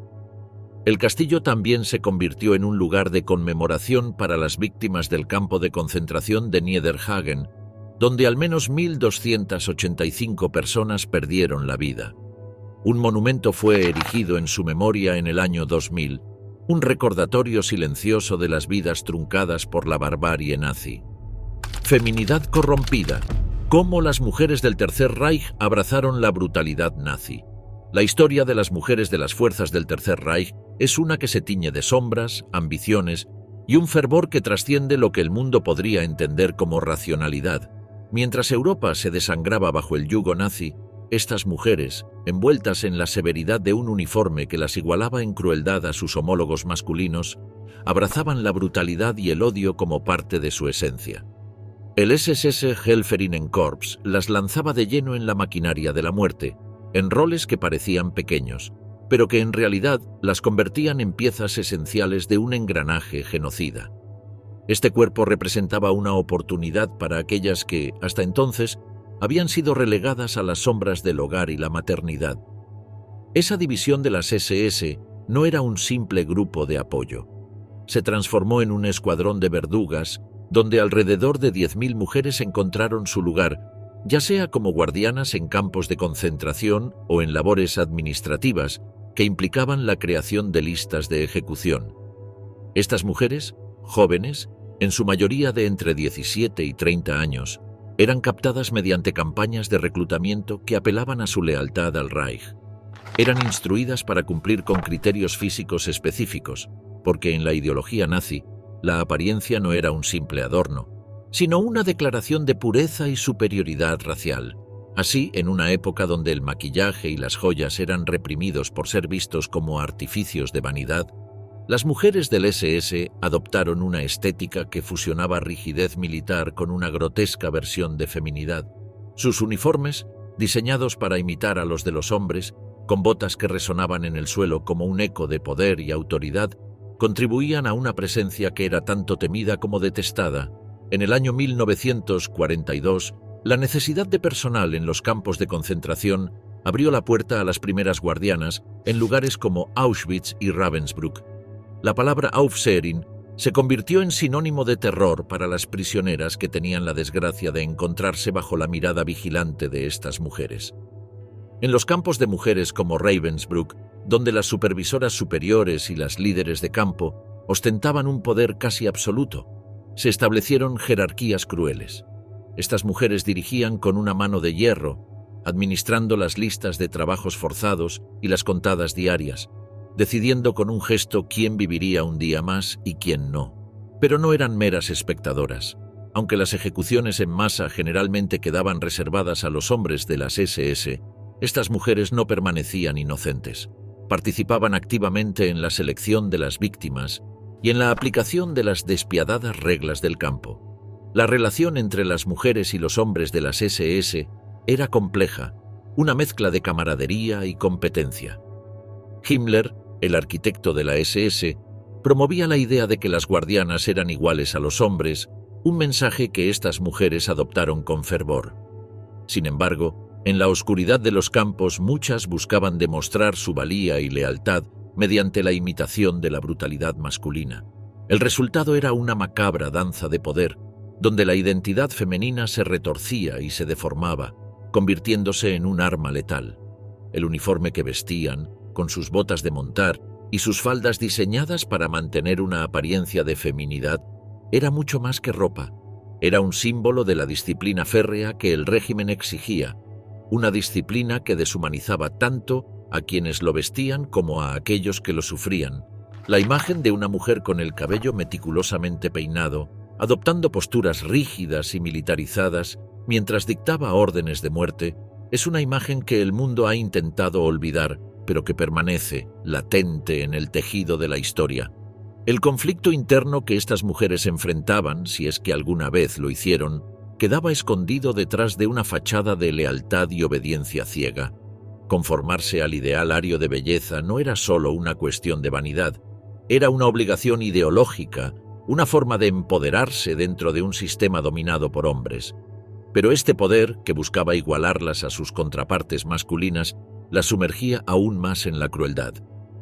El castillo también se convirtió en un lugar de conmemoración para las víctimas del campo de concentración de Niederhagen, donde al menos 1.285 personas perdieron la vida. Un monumento fue erigido en su memoria en el año 2000, un recordatorio silencioso de las vidas truncadas por la barbarie nazi. Feminidad corrompida. Cómo las mujeres del Tercer Reich abrazaron la brutalidad nazi. La historia de las mujeres de las fuerzas del Tercer Reich es una que se tiñe de sombras, ambiciones y un fervor que trasciende lo que el mundo podría entender como racionalidad. Mientras Europa se desangraba bajo el yugo nazi, estas mujeres, envueltas en la severidad de un uniforme que las igualaba en crueldad a sus homólogos masculinos, abrazaban la brutalidad y el odio como parte de su esencia. El SS Helferinnenkorps las lanzaba de lleno en la maquinaria de la muerte, en roles que parecían pequeños, pero que en realidad las convertían en piezas esenciales de un engranaje genocida. Este cuerpo representaba una oportunidad para aquellas que, hasta entonces, habían sido relegadas a las sombras del hogar y la maternidad. Esa división de las SS no era un simple grupo de apoyo. Se transformó en un escuadrón de verdugas, donde alrededor de 10.000 mujeres encontraron su lugar, ya sea como guardianas en campos de concentración o en labores administrativas que implicaban la creación de listas de ejecución. Estas mujeres, jóvenes, en su mayoría de entre 17 y 30 años, eran captadas mediante campañas de reclutamiento que apelaban a su lealtad al Reich. Eran instruidas para cumplir con criterios físicos específicos, porque en la ideología nazi, la apariencia no era un simple adorno, sino una declaración de pureza y superioridad racial. Así, en una época donde el maquillaje y las joyas eran reprimidos por ser vistos como artificios de vanidad, las mujeres del SS adoptaron una estética que fusionaba rigidez militar con una grotesca versión de feminidad. Sus uniformes, diseñados para imitar a los de los hombres, con botas que resonaban en el suelo como un eco de poder y autoridad, contribuían a una presencia que era tanto temida como detestada. En el año 1942, la necesidad de personal en los campos de concentración abrió la puerta a las primeras guardianas en lugares como Auschwitz y Ravensbrück. La palabra Aufseherin se convirtió en sinónimo de terror para las prisioneras que tenían la desgracia de encontrarse bajo la mirada vigilante de estas mujeres. En los campos de mujeres como Ravensbrück, donde las supervisoras superiores y las líderes de campo ostentaban un poder casi absoluto, se establecieron jerarquías crueles. Estas mujeres dirigían con una mano de hierro, administrando las listas de trabajos forzados y las contadas diarias, decidiendo con un gesto quién viviría un día más y quién no. Pero no eran meras espectadoras. Aunque las ejecuciones en masa generalmente quedaban reservadas a los hombres de las SS, estas mujeres no permanecían inocentes. Participaban activamente en la selección de las víctimas y en la aplicación de las despiadadas reglas del campo. La relación entre las mujeres y los hombres de las SS era compleja, una mezcla de camaradería y competencia. Himmler, el arquitecto de la SS, promovía la idea de que las guardianas eran iguales a los hombres, un mensaje que estas mujeres adoptaron con fervor. Sin embargo, en la oscuridad de los campos muchas buscaban demostrar su valía y lealtad mediante la imitación de la brutalidad masculina. El resultado era una macabra danza de poder, donde la identidad femenina se retorcía y se deformaba, convirtiéndose en un arma letal. El uniforme que vestían, con sus botas de montar y sus faldas diseñadas para mantener una apariencia de feminidad, era mucho más que ropa. Era un símbolo de la disciplina férrea que el régimen exigía, una disciplina que deshumanizaba tanto a quienes lo vestían como a aquellos que lo sufrían. La imagen de una mujer con el cabello meticulosamente peinado, adoptando posturas rígidas y militarizadas mientras dictaba órdenes de muerte, es una imagen que el mundo ha intentado olvidar, pero que permanece latente en el tejido de la historia. El conflicto interno que estas mujeres enfrentaban, si es que alguna vez lo hicieron, quedaba escondido detrás de una fachada de lealtad y obediencia ciega. Conformarse al ideal ario de belleza no era solo una cuestión de vanidad, era una obligación ideológica, una forma de empoderarse dentro de un sistema dominado por hombres. Pero este poder, que buscaba igualarlas a sus contrapartes masculinas, las sumergía aún más en la crueldad.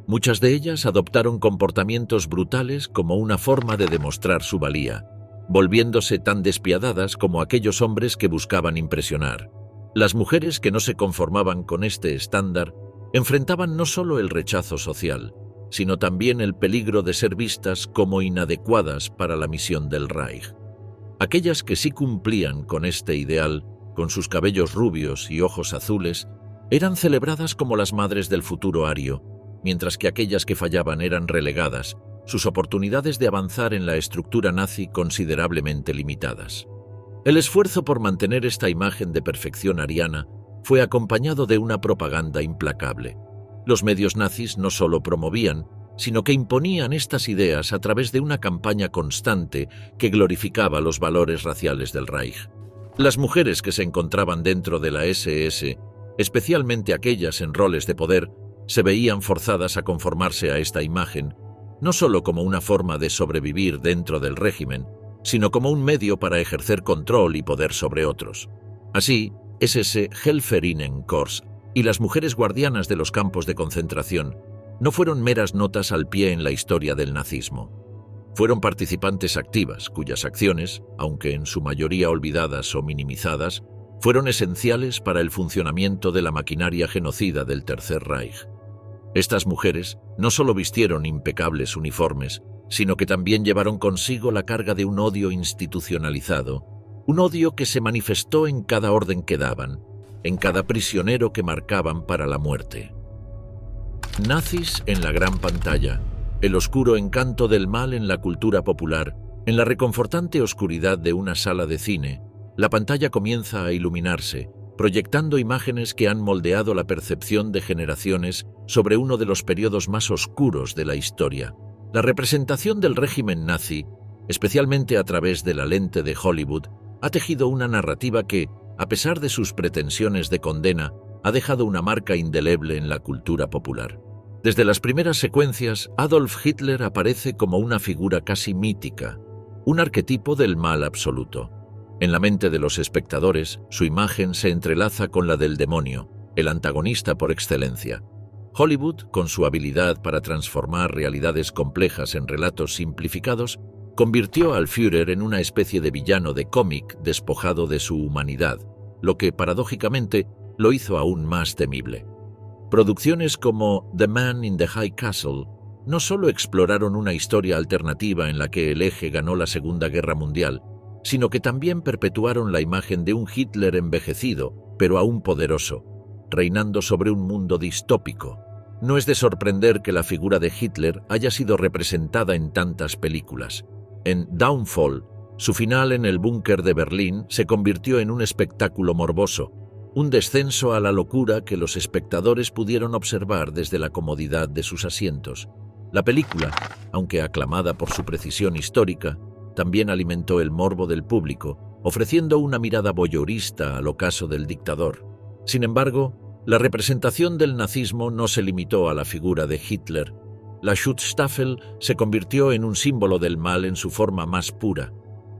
Muchas de ellas adoptaron comportamientos brutales como una forma de demostrar su valía, volviéndose tan despiadadas como aquellos hombres que buscaban impresionar. Las mujeres que no se conformaban con este estándar enfrentaban no solo el rechazo social, sino también el peligro de ser vistas como inadecuadas para la misión del Reich. Aquellas que sí cumplían con este ideal, con sus cabellos rubios y ojos azules, eran celebradas como las madres del futuro ario, mientras que aquellas que fallaban eran relegadas, sus oportunidades de avanzar en la estructura nazi considerablemente limitadas. El esfuerzo por mantener esta imagen de perfección ariana fue acompañado de una propaganda implacable. Los medios nazis no solo promovían, sino que imponían estas ideas a través de una campaña constante que glorificaba los valores raciales del Reich. Las mujeres que se encontraban dentro de la SS, especialmente aquellas en roles de poder, se veían forzadas a conformarse a esta imagen, no solo como una forma de sobrevivir dentro del régimen, sino como un medio para ejercer control y poder sobre otros. Así, SS Helferinnenkorps y las mujeres guardianas de los campos de concentración no fueron meras notas al pie en la historia del nazismo. Fueron participantes activas cuyas acciones, aunque en su mayoría olvidadas o minimizadas, fueron esenciales para el funcionamiento de la maquinaria genocida del Tercer Reich. Estas mujeres no solo vistieron impecables uniformes, sino que también llevaron consigo la carga de un odio institucionalizado, un odio que se manifestó en cada orden que daban, en cada prisionero que marcaban para la muerte. Nazis en la gran pantalla, el oscuro encanto del mal en la cultura popular, en la reconfortante oscuridad de una sala de cine, la pantalla comienza a iluminarse, proyectando imágenes que han moldeado la percepción de generaciones sobre uno de los periodos más oscuros de la historia. La representación del régimen nazi, especialmente a través de la lente de Hollywood, ha tejido una narrativa que, a pesar de sus pretensiones de condena, ha dejado una marca indeleble en la cultura popular. Desde las primeras secuencias, Adolf Hitler aparece como una figura casi mítica, un arquetipo del mal absoluto. En la mente de los espectadores, su imagen se entrelaza con la del demonio, el antagonista por excelencia. Hollywood, con su habilidad para transformar realidades complejas en relatos simplificados, convirtió al Führer en una especie de villano de cómic despojado de su humanidad, lo que, paradójicamente, lo hizo aún más temible. Producciones como The Man in the High Castle no solo exploraron una historia alternativa en la que el eje ganó la Segunda Guerra Mundial, sino que también perpetuaron la imagen de un Hitler envejecido, pero aún poderoso, reinando sobre un mundo distópico. No es de sorprender que la figura de Hitler haya sido representada en tantas películas. En Downfall, su final en el búnker de Berlín se convirtió en un espectáculo morboso, un descenso a la locura que los espectadores pudieron observar desde la comodidad de sus asientos. La película, aunque aclamada por su precisión histórica, también alimentó el morbo del público, ofreciendo una mirada voyeurista al ocaso del dictador. Sin embargo, la representación del nazismo no se limitó a la figura de Hitler. La Schutzstaffel se convirtió en un símbolo del mal en su forma más pura.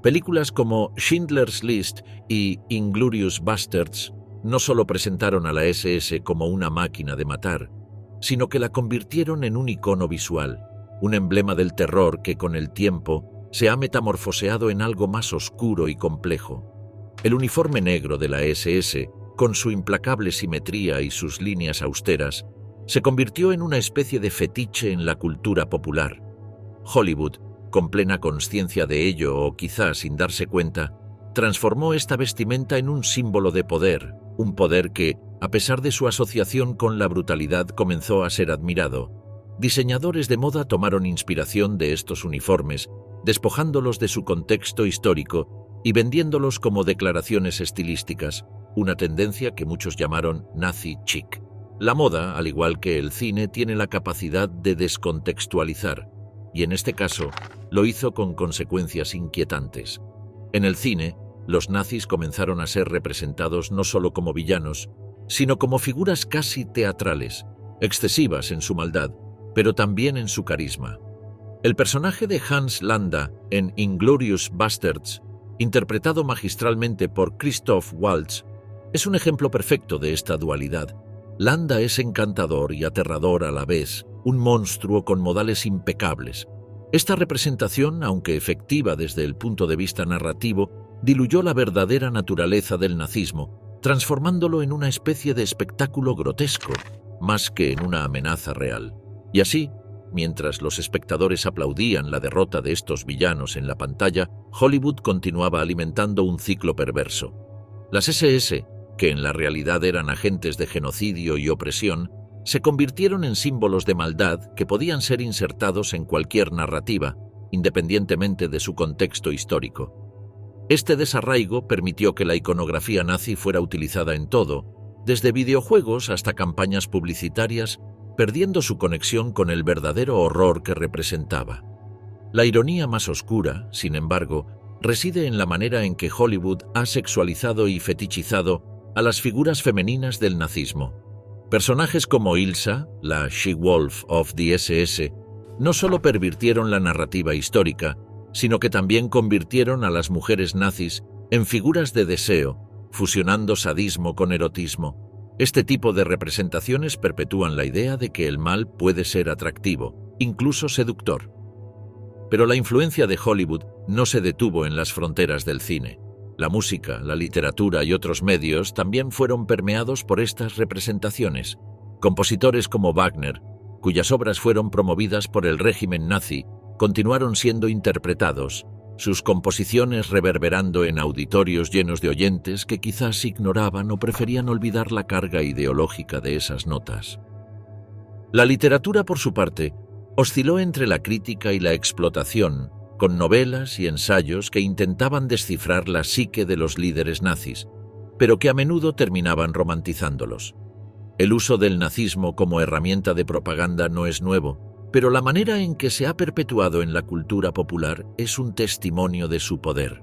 Películas como Schindler's List y Inglourious Basterds no solo presentaron a la SS como una máquina de matar, sino que la convirtieron en un icono visual, un emblema del terror que con el tiempo se ha metamorfoseado en algo más oscuro y complejo. El uniforme negro de la SS, con su implacable simetría y sus líneas austeras, se convirtió en una especie de fetiche en la cultura popular. Hollywood, con plena conciencia de ello o quizás sin darse cuenta, transformó esta vestimenta en un símbolo de poder, un poder que, a pesar de su asociación con la brutalidad, comenzó a ser admirado. Diseñadores de moda tomaron inspiración de estos uniformes, despojándolos de su contexto histórico y vendiéndolos como declaraciones estilísticas, una tendencia que muchos llamaron nazi chic. La moda, al igual que el cine, tiene la capacidad de descontextualizar, y en este caso lo hizo con consecuencias inquietantes. En el cine, los nazis comenzaron a ser representados no solo como villanos, sino como figuras casi teatrales, excesivas en su maldad, pero también en su carisma. El personaje de Hans Landa en Inglourious Basterds, interpretado magistralmente por Christoph Waltz, es un ejemplo perfecto de esta dualidad. Landa es encantador y aterrador a la vez, un monstruo con modales impecables. Esta representación, aunque efectiva desde el punto de vista narrativo, diluyó la verdadera naturaleza del nazismo, transformándolo en una especie de espectáculo grotesco, más que en una amenaza real. Y así, mientras los espectadores aplaudían la derrota de estos villanos en la pantalla, Hollywood continuaba alimentando un ciclo perverso. Las SS, que en la realidad eran agentes de genocidio y opresión, se convirtieron en símbolos de maldad que podían ser insertados en cualquier narrativa, independientemente de su contexto histórico. Este desarraigo permitió que la iconografía nazi fuera utilizada en todo, desde videojuegos hasta campañas publicitarias, perdiendo su conexión con el verdadero horror que representaba. La ironía más oscura, sin embargo, reside en la manera en que Hollywood ha sexualizado y fetichizado a las figuras femeninas del nazismo. Personajes como Ilsa, la She-Wolf of the SS, no solo pervirtieron la narrativa histórica, sino que también convirtieron a las mujeres nazis en figuras de deseo, fusionando sadismo con erotismo. Este tipo de representaciones perpetúan la idea de que el mal puede ser atractivo, incluso seductor. Pero la influencia de Hollywood no se detuvo en las fronteras del cine. La música, la literatura y otros medios también fueron permeados por estas representaciones. Compositores como Wagner, cuyas obras fueron promovidas por el régimen nazi, continuaron siendo interpretados, sus composiciones reverberando en auditorios llenos de oyentes que quizás ignoraban o preferían olvidar la carga ideológica de esas notas. La literatura, por su parte, osciló entre la crítica y la explotación, con novelas y ensayos que intentaban descifrar la psique de los líderes nazis, pero que a menudo terminaban romantizándolos. El uso del nazismo como herramienta de propaganda no es nuevo, pero la manera en que se ha perpetuado en la cultura popular es un testimonio de su poder.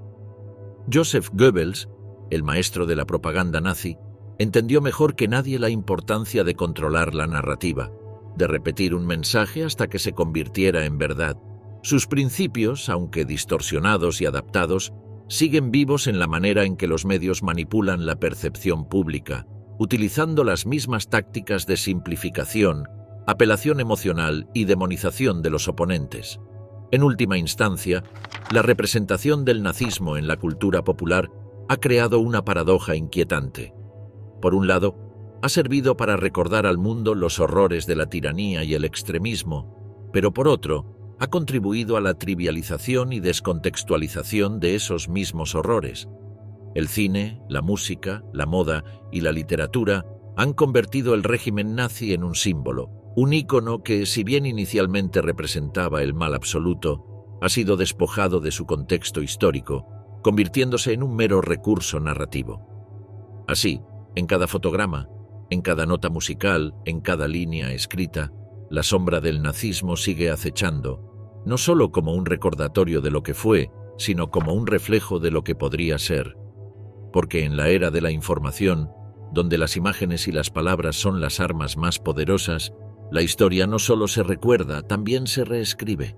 Joseph Goebbels, el maestro de la propaganda nazi, entendió mejor que nadie la importancia de controlar la narrativa, de repetir un mensaje hasta que se convirtiera en verdad. Sus principios, aunque distorsionados y adaptados, siguen vivos en la manera en que los medios manipulan la percepción pública, utilizando las mismas tácticas de simplificación, apelación emocional y demonización de los oponentes. En última instancia, la representación del nazismo en la cultura popular ha creado una paradoja inquietante. Por un lado, ha servido para recordar al mundo los horrores de la tiranía y el extremismo, pero por otro, ha contribuido a la trivialización y descontextualización de esos mismos horrores. El cine, la música, la moda y la literatura han convertido el régimen nazi en un símbolo, un ícono que, si bien inicialmente representaba el mal absoluto, ha sido despojado de su contexto histórico, convirtiéndose en un mero recurso narrativo. Así, en cada fotograma, en cada nota musical, en cada línea escrita, la sombra del nazismo sigue acechando, no solo como un recordatorio de lo que fue, sino como un reflejo de lo que podría ser. Porque en la era de la información, donde las imágenes y las palabras son las armas más poderosas, la historia no solo se recuerda, también se reescribe.